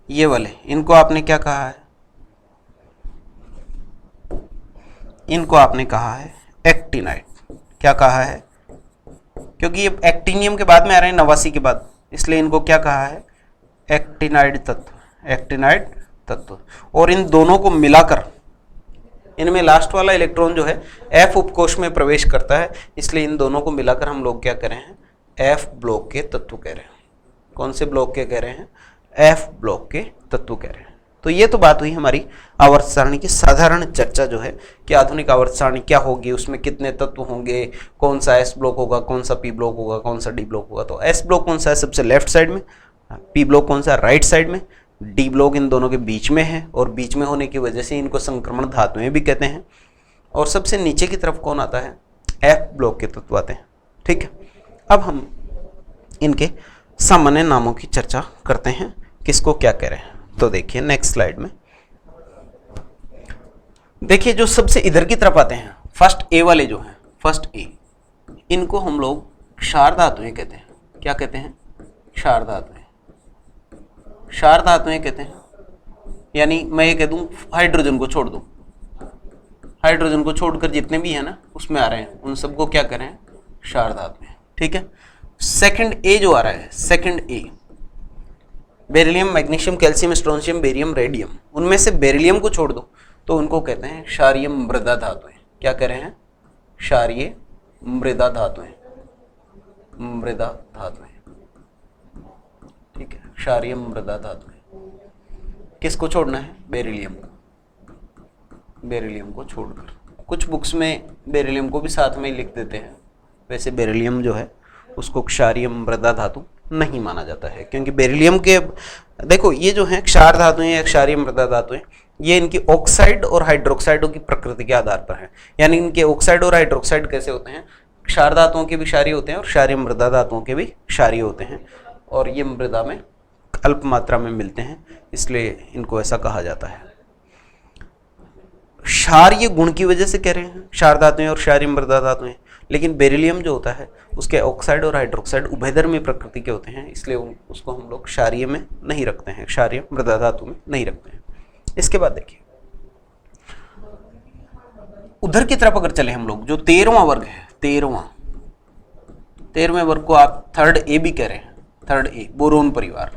ये वाले, इनको आपने क्या कहा है, इनको आपने कहा है एक्टिनाइट। क्या कहा है, क्योंकि ये एक्टिनियम के बाद में आ रहे हैं, 89 के बाद, इसलिए इनको क्या कहा है, एक्टिनाइड तत्व, एक्टिनाइड तत्व। और इन दोनों को मिलाकर, इनमें लास्ट वाला इलेक्ट्रॉन जो है एफ उपकोष में प्रवेश करता है, इसलिए इन दोनों को मिलाकर हम लोग क्या कह रहे हैं, एफ ब्लॉक के तत्व कह रहे हैं। कौन से ब्लॉक के कह रहे हैं, एफ ब्लॉक के तत्व कह रहे हैं। तो ये तो बात हुई हमारी आवर्त सारणी की साधारण चर्चा जो है कि आधुनिक आवर्त सारणी क्या होगी, उसमें कितने तत्व होंगे, कौन सा एस ब्लॉक होगा, कौन सा पी ब्लॉक होगा, कौन सा डी ब्लॉक होगा। तो एस ब्लॉक कौन सा है, सबसे लेफ्ट साइड में, पी ब्लॉक कौन सा है, राइट साइड में, डी ब्लॉक इन दोनों के बीच में है, और बीच में होने की वजह से इनको संक्रमण धातुएं भी कहते हैं। और सबसे नीचे की तरफ कौन आता है, एफ ब्लॉक के तत्व आते हैं। ठीक है, अब हम इनके सामान्य नामों की चर्चा करते हैं, किसको क्या कह रहे हैं। तो देखिए नेक्स्ट स्लाइड में देखिए, जो सबसे इधर की तरफ आते हैं, फर्स्ट ए वाले जो हैं, फर्स्ट ए, इनको हम लोग क्षार धातुएं कहते हैं। क्या कहते हैं, क्षार धातुएं, क्षार धातुएं कहते हैं। यानी मैं ये कह दूं, हाइड्रोजन को छोड़ दूं, हाइड्रोजन को छोड़कर जितने भी है ना उसमें आ रहे हैं, उन सबको क्या कह रहे हैं, क्षार धातुएं। ठीक है, सेकंड ए जो आ रहा है, सेकंड ए, beryllium, magnesium, calcium, strontium, barium, radium, उनमें से बेरिलियम को छोड़ दो तो उनको कहते हैं क्षारीय मृदा धातुएं। क्या कह रहे हैं, क्षारीय मृदा धातुएं, मृदा धातुएं। ठीक है, क्षारीय मृदा धातुएं। किसको छोड़ना है, बेरिलियम को, बेरिलियम को छोड़कर। कुछ बुक्स में बेरिलियम को भी साथ में ही लिख देते हैं, वैसे बेरिलियम जो है उसको क्षारीय मृदा धातु नहीं माना जाता है, क्योंकि बेरिलियम के, देखो ये जो है क्षार धातुएं या क्षारीय मृदा धातुएं, ये इनकी ऑक्साइड और हाइड्रोक्साइडों की प्रकृति के आधार पर है। यानी इनके ऑक्साइड और हाइड्रोक्साइड कैसे होते हैं, क्षार धातुओं के भी क्षारीय होते हैं और क्षारीय मृदा धातुओं के भी क्षारीय होते हैं, और ये मृदा में अल्प मात्रा में मिलते हैं, इसलिए इनको ऐसा कहा जाता है। क्षारीय गुण की वजह से कह रहे हैं क्षार धातुएं और क्षारीय मृदा धातुएं, लेकिन बेरिलियम जो होता है उसके ऑक्साइड और हाइड्रोक्साइड उभयधर्मी प्रकृति के होते हैं, इसलिए उसको हम लोग क्षारीय में नहीं रखते हैं, क्षारीय मृदा धातु में नहीं रखते हैं। इसके बाद देखिए उधर की तरफ अगर चले हम लोग, जो 13वां वर्ग है, 13वें वर्ग को आप थर्ड ए भी कह रहे हैं, थर्ड ए, बोरोन परिवार।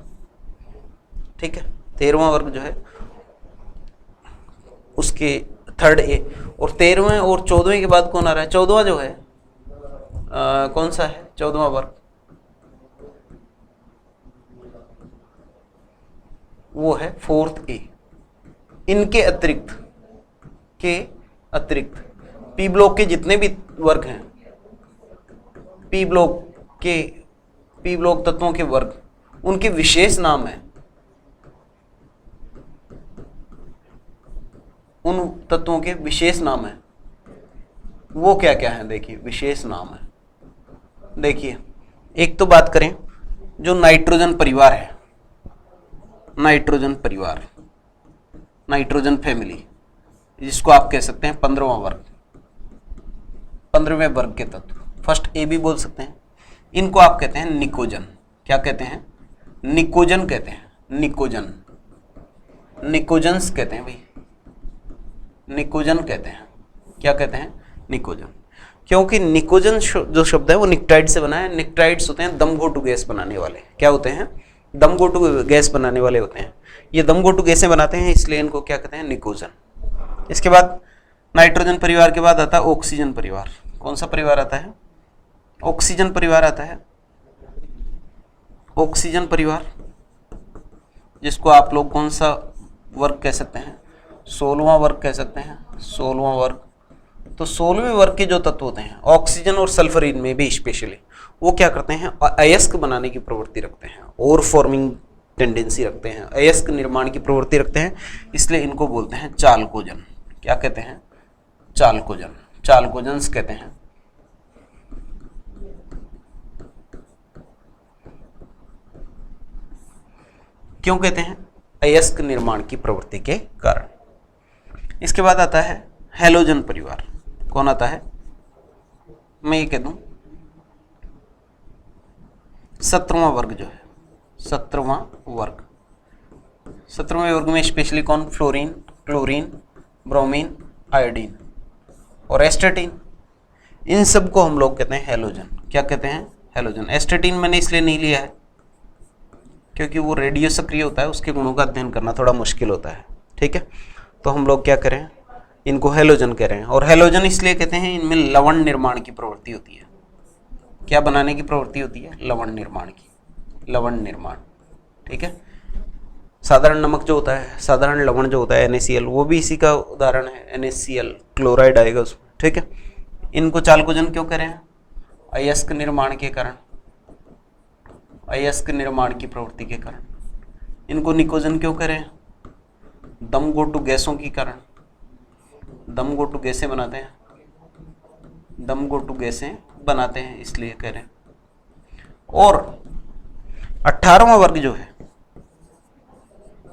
ठीक है, 13वां वर्ग जो है उसके थर्ड ए, और 13वें और 14वें के बाद कौन आ रहा है, 14वां जो है कौन सा है, 14वां वर्ग वो है फोर्थ ए। इनके अतिरिक्त पी ब्लॉक के जितने भी वर्ग हैं, पी ब्लॉक तत्वों के वर्ग, उनके विशेष नाम है, उन तत्वों के विशेष नाम है, वो क्या क्या है, देखिए विशेष नाम है। देखिए एक तो बात करें जो नाइट्रोजन परिवार है, नाइट्रोजन परिवार, नाइट्रोजन फैमिली, जिसको आप कह सकते हैं 15वां वर्ग, 15वें वर्ग के तत्व, फर्स्ट ए भी बोल सकते हैं। इनको आप कहते हैं निकोजन। क्या कहते हैं? निकोजन कहते हैं। निकोजन, निकोजन्स कहते हैं भाई, निकोजन कहते हैं। क्या कहते हैं? निकोजन। क्योंकि निकोजन जो शब्द है वो निक्टाइड से बना है। निक्टाइड्स होते हैं दम घोटू गैस बनाने वाले। क्या होते हैं? दम घोटू गैस बनाने वाले होते हैं। ये दम घोटू गैसें बनाते हैं, इसलिए इनको क्या कहते हैं? निकोजन। इसके बाद नाइट्रोजन परिवार के बाद आता है ऑक्सीजन परिवार। कौन सा परिवार आता है? ऑक्सीजन परिवार आता है। ऑक्सीजन परिवार, जिसको आप लोग कौन सा वर्ग कह सकते हैं? 16वां वर्ग कह सकते हैं। 16वां वर्ग। तो 16वें वर्ग के जो तत्व होते हैं ऑक्सीजन और सल्फर, इनमें भी स्पेशली वो क्या करते हैं? अयस्क बनाने की प्रवृत्ति रखते हैं, और फॉर्मिंग टेंडेंसी रखते हैं, अयस्क निर्माण की प्रवृत्ति रखते हैं, इसलिए इनको बोलते हैं चालकोजन। क्या कहते हैं? चालकोजन। चालकोजन्स कहते हैं। क्यों कहते हैं? अयस्क निर्माण की प्रवृत्ति के कारण। इसके बाद आता है हैलोजन परिवार। कौन आता है? मैं ये कह दूं 17वां वर्ग जो है, 17वां वर्ग। 17वें वर्ग में स्पेशली कौन? फ्लोरीन, क्लोरीन, ब्रोमीन, आयोडीन और एस्टेटिन। इन सब को हम लोग कहते हैं हैलोजन। क्या कहते हैं? हैलोजन। एस्टेटिन मैंने इसलिए नहीं लिया है क्योंकि वो रेडियो सक्रिय होता है, उसके गुणों का अध्ययन करना थोड़ा मुश्किल होता है। ठीक है, तो हम लोग क्या करें? इनको हैलोजन कह रहे हैं। और हैलोजन इसलिए कहते हैं, इनमें लवण निर्माण की प्रवृत्ति होती है। क्या बनाने की प्रवृत्ति होती है? लवण निर्माण की। लवण निर्माण। ठीक है, साधारण नमक जो होता है, साधारण लवण जो होता है NaCl, वो भी इसी का उदाहरण है। NaCl क्लोराइड आएगा उसमें। ठीक है, इनको चालकोजन क्यों कह रहे हैं? अयस्क निर्माण के कारण, अयस्क निर्माण की प्रवृत्ति के कारण। इनको निकोजन क्यों कह रहे हैं? दम घोटू गैसों के कारण। दम घोटू गैसें बनाते हैं, दम घोटू गैसें बनाते हैं, इसलिए कह रहे हैं। और 18वां वर्ग जो है,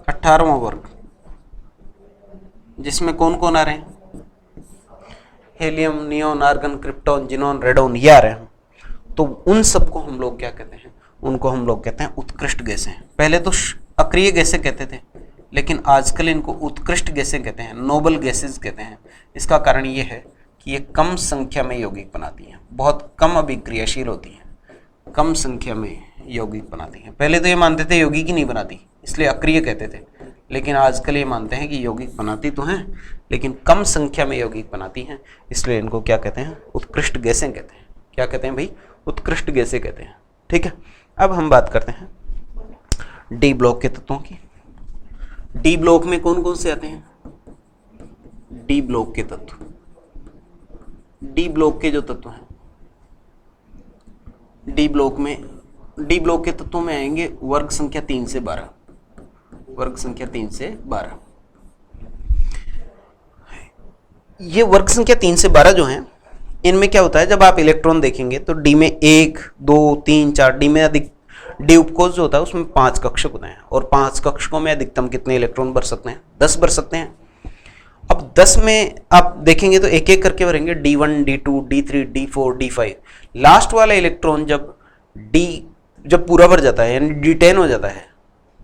18वां वर्ग, जिसमें कौन कौन आ रहे हैं? Helium, neon, argon, krypton, xenon, radon, ये आ रहे हैं। तो उन सबको हम लोग क्या कहते हैं? उनको हम लोग कहते हैं उत्कृष्ट गैसें। पहले तो अक्रिय गैसें कहते थे, लेकिन आजकल इनको उत्कृष्ट गैसें कहते हैं, नोबल गैसेस कहते हैं। इसका कारण ये है कि ये कम संख्या में यौगिक बनाती हैं, बहुत कम अभिक्रियाशील होती हैं, कम संख्या में यौगिक बनाती हैं। पहले तो ये मानते थे यौगिक ही नहीं बनाती, इसलिए अक्रिय कहते थे, लेकिन आजकल ये मानते हैं कि यौगिक बनाती तो हैं, लेकिन कम संख्या में यौगिक बनाती हैं, इसलिए इनको क्या कहते हैं? उत्कृष्ट गैसें कहते हैं। क्या कहते हैं भाई? उत्कृष्ट गैसें कहते हैं। ठीक है, अब हम बात करते हैं डी ब्लॉक के तत्वों की। डी ब्लॉक में कौन कौन से आते हैं? डी ब्लॉक के तत्व, डी ब्लॉक के जो तत्व हैं, डी ब्लॉक के तत्वों में आएंगे वर्ग संख्या 3 से 12। वर्ग संख्या 3 से 12। ये वर्ग संख्या 3 से 12 जो हैं, इनमें क्या होता है? जब आप इलेक्ट्रॉन देखेंगे तो डी में 1, 2, 3, 4, डी में अधिक, डी उपकोष जो होता है उसमें 5 कक्षक होते हैं, और 5 कक्षकों में अधिकतम कितने इलेक्ट्रॉन भर सकते हैं? 10 भर सकते हैं। अब 10 में आप देखेंगे तो एक एक करके भरेंगे, D1, D2, D3, D4, D5। Last वाला इलेक्ट्रॉन जब पूरा भर जाता है, यानी D10 हो जाता है,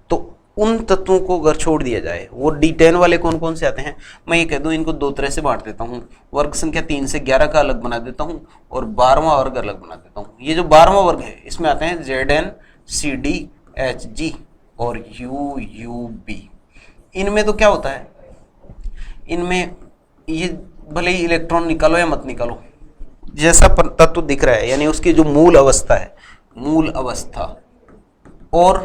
तो उन तत्वों को अगर छोड़ दिया जाए, वो D10 वाले कौन कौन से आते हैं? मैं ये कह दूं, इनको दो तरह से बांट देता हूँ। वर्ग संख्या 3 से 11 का अलग बना देता हूँ, और 12वां वर्ग अलग बना देता हूँ। ये जो 12वां वर्ग है, इसमें आते हैं Zn, CD, Hg और UUB। इनमें तो क्या होता है? इनमें ये भले ही इलेक्ट्रॉन निकालो या मत निकालो, जैसा तत्व दिख रहा है, यानी उसकी जो मूल अवस्था है, मूल अवस्था, और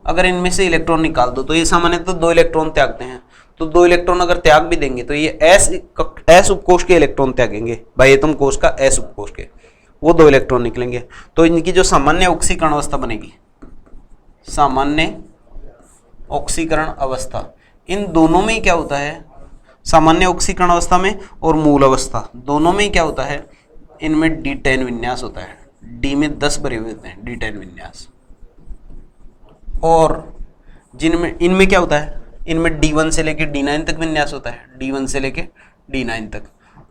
अगर इनमें से इलेक्ट्रॉन निकाल दो तो ये सामान्यतः 2 इलेक्ट्रॉन त्यागते हैं। तो 2 इलेक्ट्रॉन अगर त्याग भी देंगे तो ये एस उपकोष के इलेक्ट्रॉन त्यागेंगे, बाह्यतम कोष का एस उपकोष के, वो 2 इलेक्ट्रॉन निकलेंगे। तो इनकी जो सामान्य ऑक्सीकरण अवस्था बनेगी, सामान्य ऑक्सीकरण अवस्था, इन दोनों में क्या होता है? सामान्य ऑक्सीकरण अवस्था में और मूल अवस्था दोनों में क्या होता है? इनमें D10 विन्यास होता है। डी में 10 भरे हुए होते हैं, D10 विन्यास। और इनमें क्या होता है? इनमें D1 से लेकर D9 तक विन्यास होता है, D1 से लेकर D9 तक।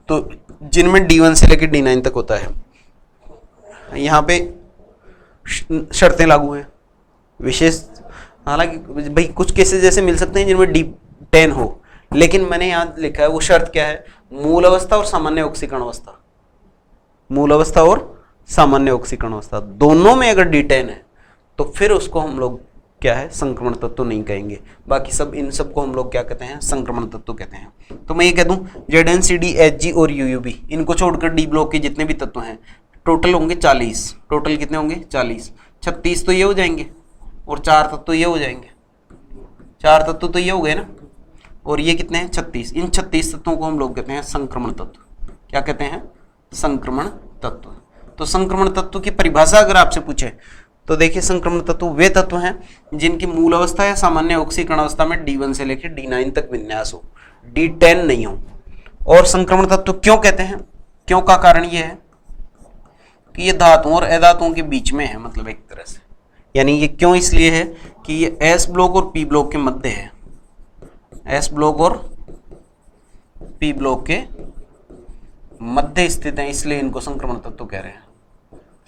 तो जिनमें D1 से लेकर D9 तक होता है, यहाँ पे शर्तें लागू हैं विशेष, हालांकि भाई कुछ केसेस जैसे मिल सकते हैं जिनमें D10 हो, लेकिन मैंने यहाँ लिखा है वो शर्त क्या है, मूल अवस्था और सामान्य ऑक्सीकरण अवस्था, मूल अवस्था और सामान्य ऑक्सीकरण अवस्था दोनों में अगर D10 है तो फिर उसको हम लोग क्या है, संक्रमण तत्व नहीं कहेंगे। बाकी सब इन सब को हम लोग क्या कहते हैं, संक्रमण तत्व कहते हैं। तो मैं ये कह दूं ZnCd Hg और UUB इनको छोड़कर डी ब्लॉक के जितने भी तत्व हैं टोटल होंगे 40। टोटल कितने होंगे 40। 36 तो ये हो जाएंगे और 4 तत्व ये हो जाएंगे, 4 तत्व तो ये हो गए ना, और ये कितने हैं 36। इन 36 तत्वों को हम लोग कहते हैं संक्रमण तत्व। क्या कहते हैं, संक्रमण तत्व। तो संक्रमण तत्व की परिभाषा अगर आपसे पूछे तो देखिए संक्रमण तत्व वे तत्व हैं जिनकी मूल अवस्था या सामान्य ऑक्सीकरण अवस्था में D1 से लेकर D9 तक विन्यास हो, D10 नहीं हो। और संक्रमण तत्व क्यों कहते हैं, क्यों का कारण ये है कि ये धातुओं और अधातुओं के बीच में है, मतलब एक तरह से, यानी ये क्यों इसलिए है कि ये S ब्लॉक और P ब्लॉक के मध्य है, S ब्लॉक और P ब्लॉक के मध्य स्थित है, इसलिए इनको संक्रमण तत्व कह रहे हैं।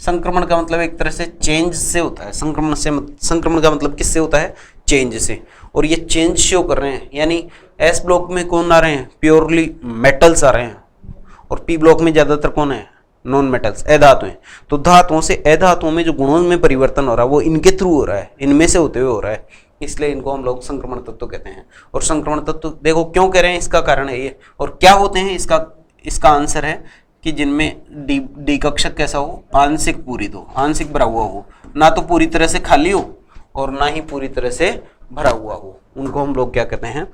संक्रमण का मतलब एक तरह से चेंज से होता है, संक्रमण का मतलब किससे होता है, चेंज से, और ये चेंज शो कर रहे हैं, यानी एस ब्लॉक में कौन आ रहे हैं, प्योरली मेटल्स आ रहे हैं, और पी ब्लॉक में ज्यादातर कौन है, नॉन मेटल्स, अधातुएं। तो धातुओं से अधातुओं में जो गुणों में परिवर्तन हो रहा है वो इनके थ्रू हो रहा है, इनमें से होते हुए हो रहा है, इसलिए इनको हम लोग संक्रमण तत्व कहते हैं। और संक्रमण तत्व देखो क्यों कह रहे हैं, इसका कारण है ये, और क्या होते हैं इसका आंसर है कि जिनमें डी कक्षक कैसा हो, आंशिक पूरित हो, आंशिक भरा हुआ हो, ना तो पूरी तरह से खाली हो और ना ही पूरी तरह से भरा हुआ हो, उनको हम लोग क्या कहते हैं,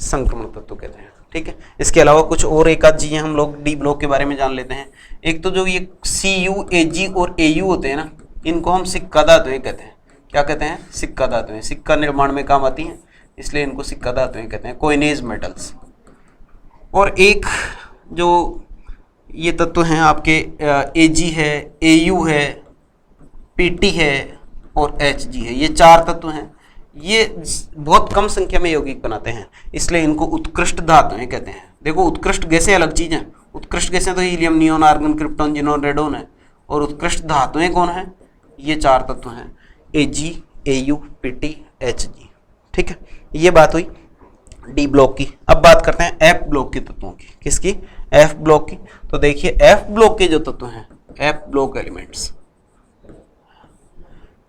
संक्रमण तत्व कहते हैं। ठीक है, इसके अलावा कुछ और एक आध चीजें हम लोग डी ब्लॉक के बारे में जान लेते हैं। एक तो जो ये Cu, Ag और Au होते हैं ना, इनको हम सिक्का धातुएं कहते हैं। क्या कहते हैं, सिक्का धातुएं, सिक्का निर्माण में काम आती हैं, इसलिए इनको सिक्का धातुएं कहते हैं, कोइनेज मेटल्स। और एक जो ये तत्व हैं आपके Ag है, Au है, Pt है और Hg है, ये 4 तत्व हैं। ये बहुत कम संख्या में यौगिक बनाते हैं, इसलिए इनको उत्कृष्ट धातुएं कहते हैं। देखो उत्कृष्ट गैसें अलग चीज हैं, उत्कृष्ट गैसें तो helium, neon, argon, krypton, xenon, radon है, और उत्कृष्ट धातुएं कौन है, ये 4 तत्व हैं, Ag, Au, Pt, Hg। ठीक है, ये बात हुई डी ब्लॉक की। अब बात करते हैं एफ ब्लॉक के तत्वों की। किसकी, एफ ब्लॉक की। तो देखिए एफ ब्लॉक के जो तत्व हैं, F block elements,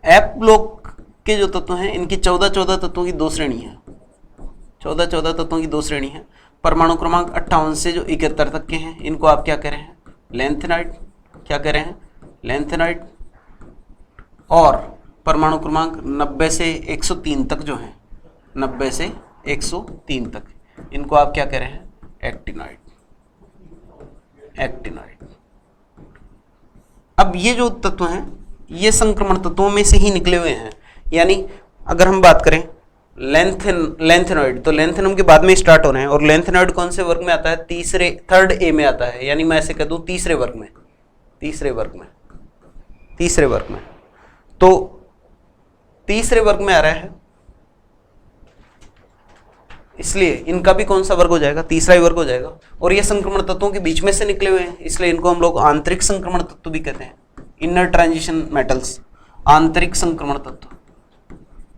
F block के जो तत्व हैं इनकी 14 तत्वों की 2 श्रेणी है, 14 तत्वों की 2 श्रेणी है। परमाणु क्रमांक 58 से जो 71 तक के हैं इनको आप क्या कह रहे हैं, लेंथेनाइड। क्या कह रहे हैं, लेंथेनाइड। और परमाणु क्रमांक 90 से 103 तक जो है, 90 से 103 तक, इनको आप क्या कह रहे हैं, एक्टिनाइड, एक्टिनाइड। अब ये जो तत्व हैं ये संक्रमण तत्वों में से ही निकले हुए हैं, यानी अगर हम बात करें लेंथेनॉइड, तो लेंथेनम के बाद में स्टार्ट हो रहे हैं, और लेंथेनॉइड कौन से वर्ग में आता है, थर्ड ए में आता है, यानी मैं ऐसे कह दूं तीसरे वर्ग में, तीसरे वर्ग में। तो तीसरे वर्ग में आ रहा है, इसलिए इनका भी कौन सा वर्ग हो जाएगा, तीसरा ही वर्ग हो जाएगा। और ये संक्रमण तत्वों के बीच में से निकले हुए हैं, इसलिए इनको हम लोग आंतरिक संक्रमण तत्व भी कहते हैं, इनर ट्रांजिशन मेटल्स, आंतरिक संक्रमण तत्व,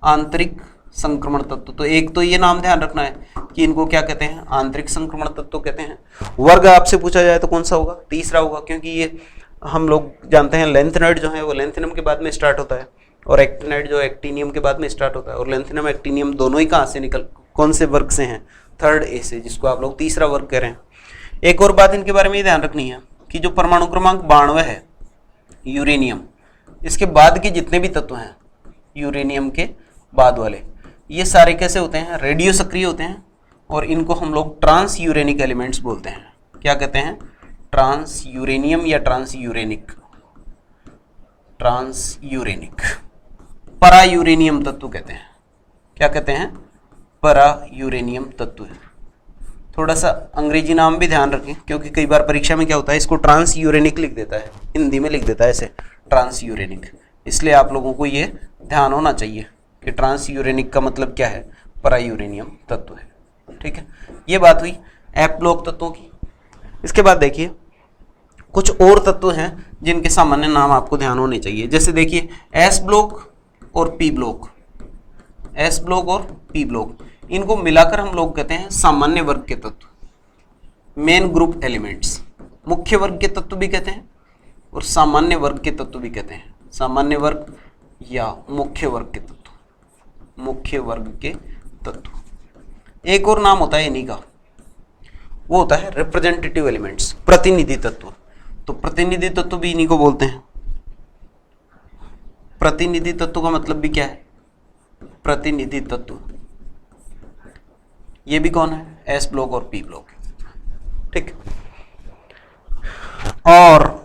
आंतरिक संक्रमण तत्व। तो एक तो ये नाम ध्यान रखना है कि इनको क्या कहते हैं, आंतरिक संक्रमण तत्व कहते हैं। वर्ग आपसे पूछा जाए तो कौन सा होगा, तीसरा होगा, क्योंकि ये हम लोग जानते हैं लेंथेनॉइड जो है वो लेंथेनम के बाद में स्टार्ट होता है, और एक्टिनाइड जो एक्टिनियम के बाद में स्टार्ट होता है, और लेंथेनम एक्टिनियम दोनों ही कहाँ से निकल, कौन से वर्ग से हैं, थर्ड ए से, जिसको आप लोग तीसरा वर्ग कह रहे हैं। एक और बात इनके बारे में ध्यान रखनी है कि जो परमाणु क्रमांक 92 है, यूरेनियम, इसके बाद के जितने भी तत्व हैं यूरेनियम के बाद वाले, ये सारे कैसे होते हैं, रेडियो सक्रिय होते हैं, और इनको हम लोग ट्रांस यूरेनिक एलिमेंट्स बोलते हैं। क्या कहते हैं, ट्रांस यूरेनियम या ट्रांस यूरेनिक, ट्रांस यूरेनिक। परा यूरेनियम तत्व कहते हैं। क्या कहते हैं, परा यूरेनियम तत्व। थोड़ा सा अंग्रेजी नाम भी ध्यान रखें, क्योंकि कई बार परीक्षा में क्या होता है, इसको ट्रांस यूरेनिक लिख देता है, हिंदी में लिख देता है ऐसे ट्रांस यूरेनिक, इसलिए आप लोगों को ये ध्यान होना चाहिए कि ट्रांस यूरेनिक का मतलब क्या है, परा यूरेनियम तत्व है। ठीक है, ये बात हुई एफ ब्लॉक तत्वों की। इसके बाद देखिए कुछ और तत्व हैं जिनके सामान्य नाम आपको ध्यान होने चाहिए। जैसे देखिए एस ब्लॉक और पी ब्लॉक, एस ब्लॉक और पी ब्लॉक, इनको मिलाकर हम लोग कहते हैं सामान्य वर्ग के तत्व, मेन ग्रुप एलिमेंट्स। मुख्य वर्ग के तत्व भी कहते हैं और सामान्य वर्ग के तत्व भी कहते हैं, सामान्य वर्ग या मुख्य वर्ग के तत्व, मुख्य वर्ग के तत्व। एक और नाम होता है इन्हीं का, वो होता है रिप्रेजेंटेटिव एलिमेंट्स, प्रतिनिधि तत्व। तो प्रतिनिधि तत्व भी इन्हीं को बोलते हैं। प्रतिनिधि तत्व का मतलब भी क्या है, प्रतिनिधि तत्व, ये भी कौन है, एस ब्लॉक और पी ब्लॉक, ठीक। और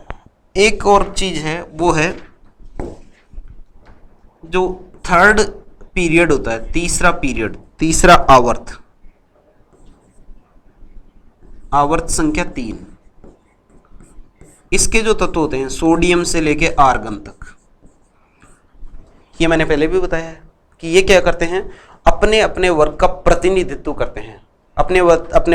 एक और चीज है, वो है जो थर्ड पीरियड होता है, तीसरा पीरियड, तीसरा आवर्त, आवर्त संख्या 3, इसके जो तत्व होते हैं सोडियम से लेके आर्गन तक, ये मैंने पहले भी बताया है कि ये क्या करते हैं, अपने अपने वर्ग का प्रतिनिधित्व करते हैं, अपने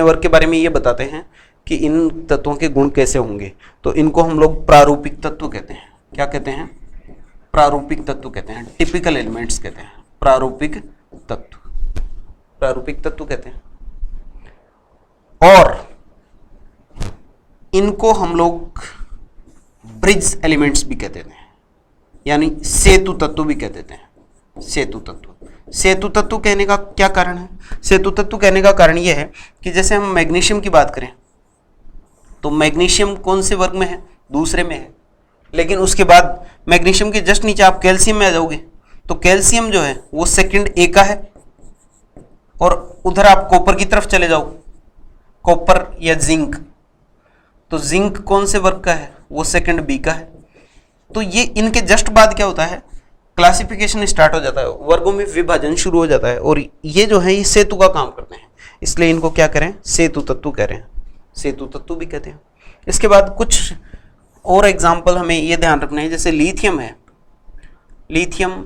वर्ग के बारे में ये बताते हैं कि इन तत्वों के गुण कैसे होंगे। तो इनको हम लोग प्रारूपिक तत्व कहते हैं। क्या कहते हैं, प्रारूपिक तत्व कहते हैं, टिपिकल एलिमेंट्स कहते हैं, प्रारूपिक तत्व, प्रारूपिक तत्व कहते हैं। और इनको हम लोग ब्रिज एलिमेंट्स भी कहते हैं, यानी सेतु तत्व भी कहते हैं, सेतु तत्व। सेतु तत्व कहने का क्या कारण है, सेतु तत्व कहने का कारण यह है कि जैसे हम मैग्नीशियम की बात करें तो मैग्नीशियम कौन से वर्ग में है, दूसरे में है, लेकिन उसके बाद मैग्नीशियम के जस्ट नीचे आप कैल्शियम में आ जाओगे तो कैल्शियम जो है वो सेकंड ए का है, और उधर आप कॉपर की तरफ चले जाओ, कॉपर या जिंक, तो जिंक कौन से वर्ग का है, वो सेकंड बी का है। तो ये इनके जस्ट बाद क्या होता है, क्लासिफिकेशन स्टार्ट हो जाता है, वर्गों में विभाजन शुरू हो जाता है, और ये जो है ये सेतु का काम करते हैं, इसलिए इनको क्या करें, सेतु तत्व कह रहे हैं, सेतु तत्व भी कहते हैं। इसके बाद कुछ और एग्जाम्पल हमें ये ध्यान रखना है, जैसे लिथियम है, लिथियम,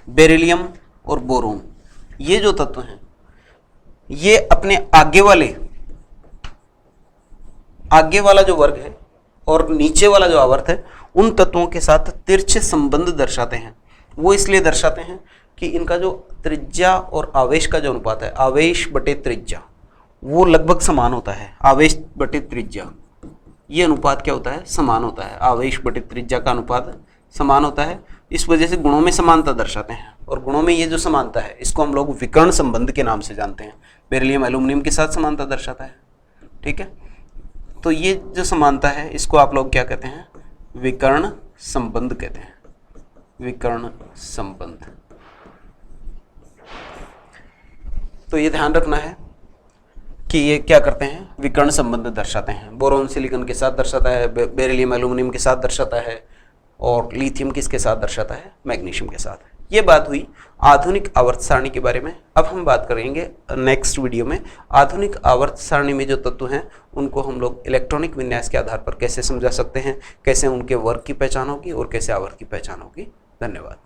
बेरिलियम और बोरोन, ये जो तत्व हैं ये अपने आगे वाला जो वर्ग है और नीचे वाला जो आवर्त है उन तत्वों के साथ तिरछे संबंध दर्शाते हैं। वो इसलिए दर्शाते हैं कि इनका जो त्रिज्या और आवेश का जो अनुपात है, आवेश बटे त्रिज्या, वो लगभग समान होता है, आवेश बटे त्रिज्या, ये अनुपात क्या होता है, समान होता है, आवेश बटे त्रिज्या का अनुपात समान होता है। इस वजह से गुणों में समानता दर्शाते हैं, और गुणों में ये जो समानता है इसको हम लोग विकर्ण संबंध के नाम से जानते हैं। बेरिलियम एल्यूमिनियम के साथ समानता दर्शाता है, ठीक है। तो ये जो समानता है इसको आप लोग क्या कहते हैं, विकर्ण संबंध कहते हैं, विकर्ण संबंध। तो ये ध्यान रखना है कि ये क्या करते हैं, विकर्ण संबंध दर्शाते हैं। बोरोन सिलिकॉन के साथ दर्शाता है, बेरिलियम एल्यूमिनियम के साथ दर्शाता है, और लिथियम किसके साथ दर्शाता है, मैग्नीशियम के साथ। ये बात हुई आधुनिक आवर्त सारणी के बारे में। अब हम बात करेंगे नेक्स्ट वीडियो में आधुनिक आवर्त सारणी में जो तत्व हैं उनको हम लोग इलेक्ट्रॉनिक विन्यास के आधार पर कैसे समझा सकते हैं, कैसे उनके वर्ग की पहचान होगी और कैसे आवर्त की पहचान होगी। धन्यवाद।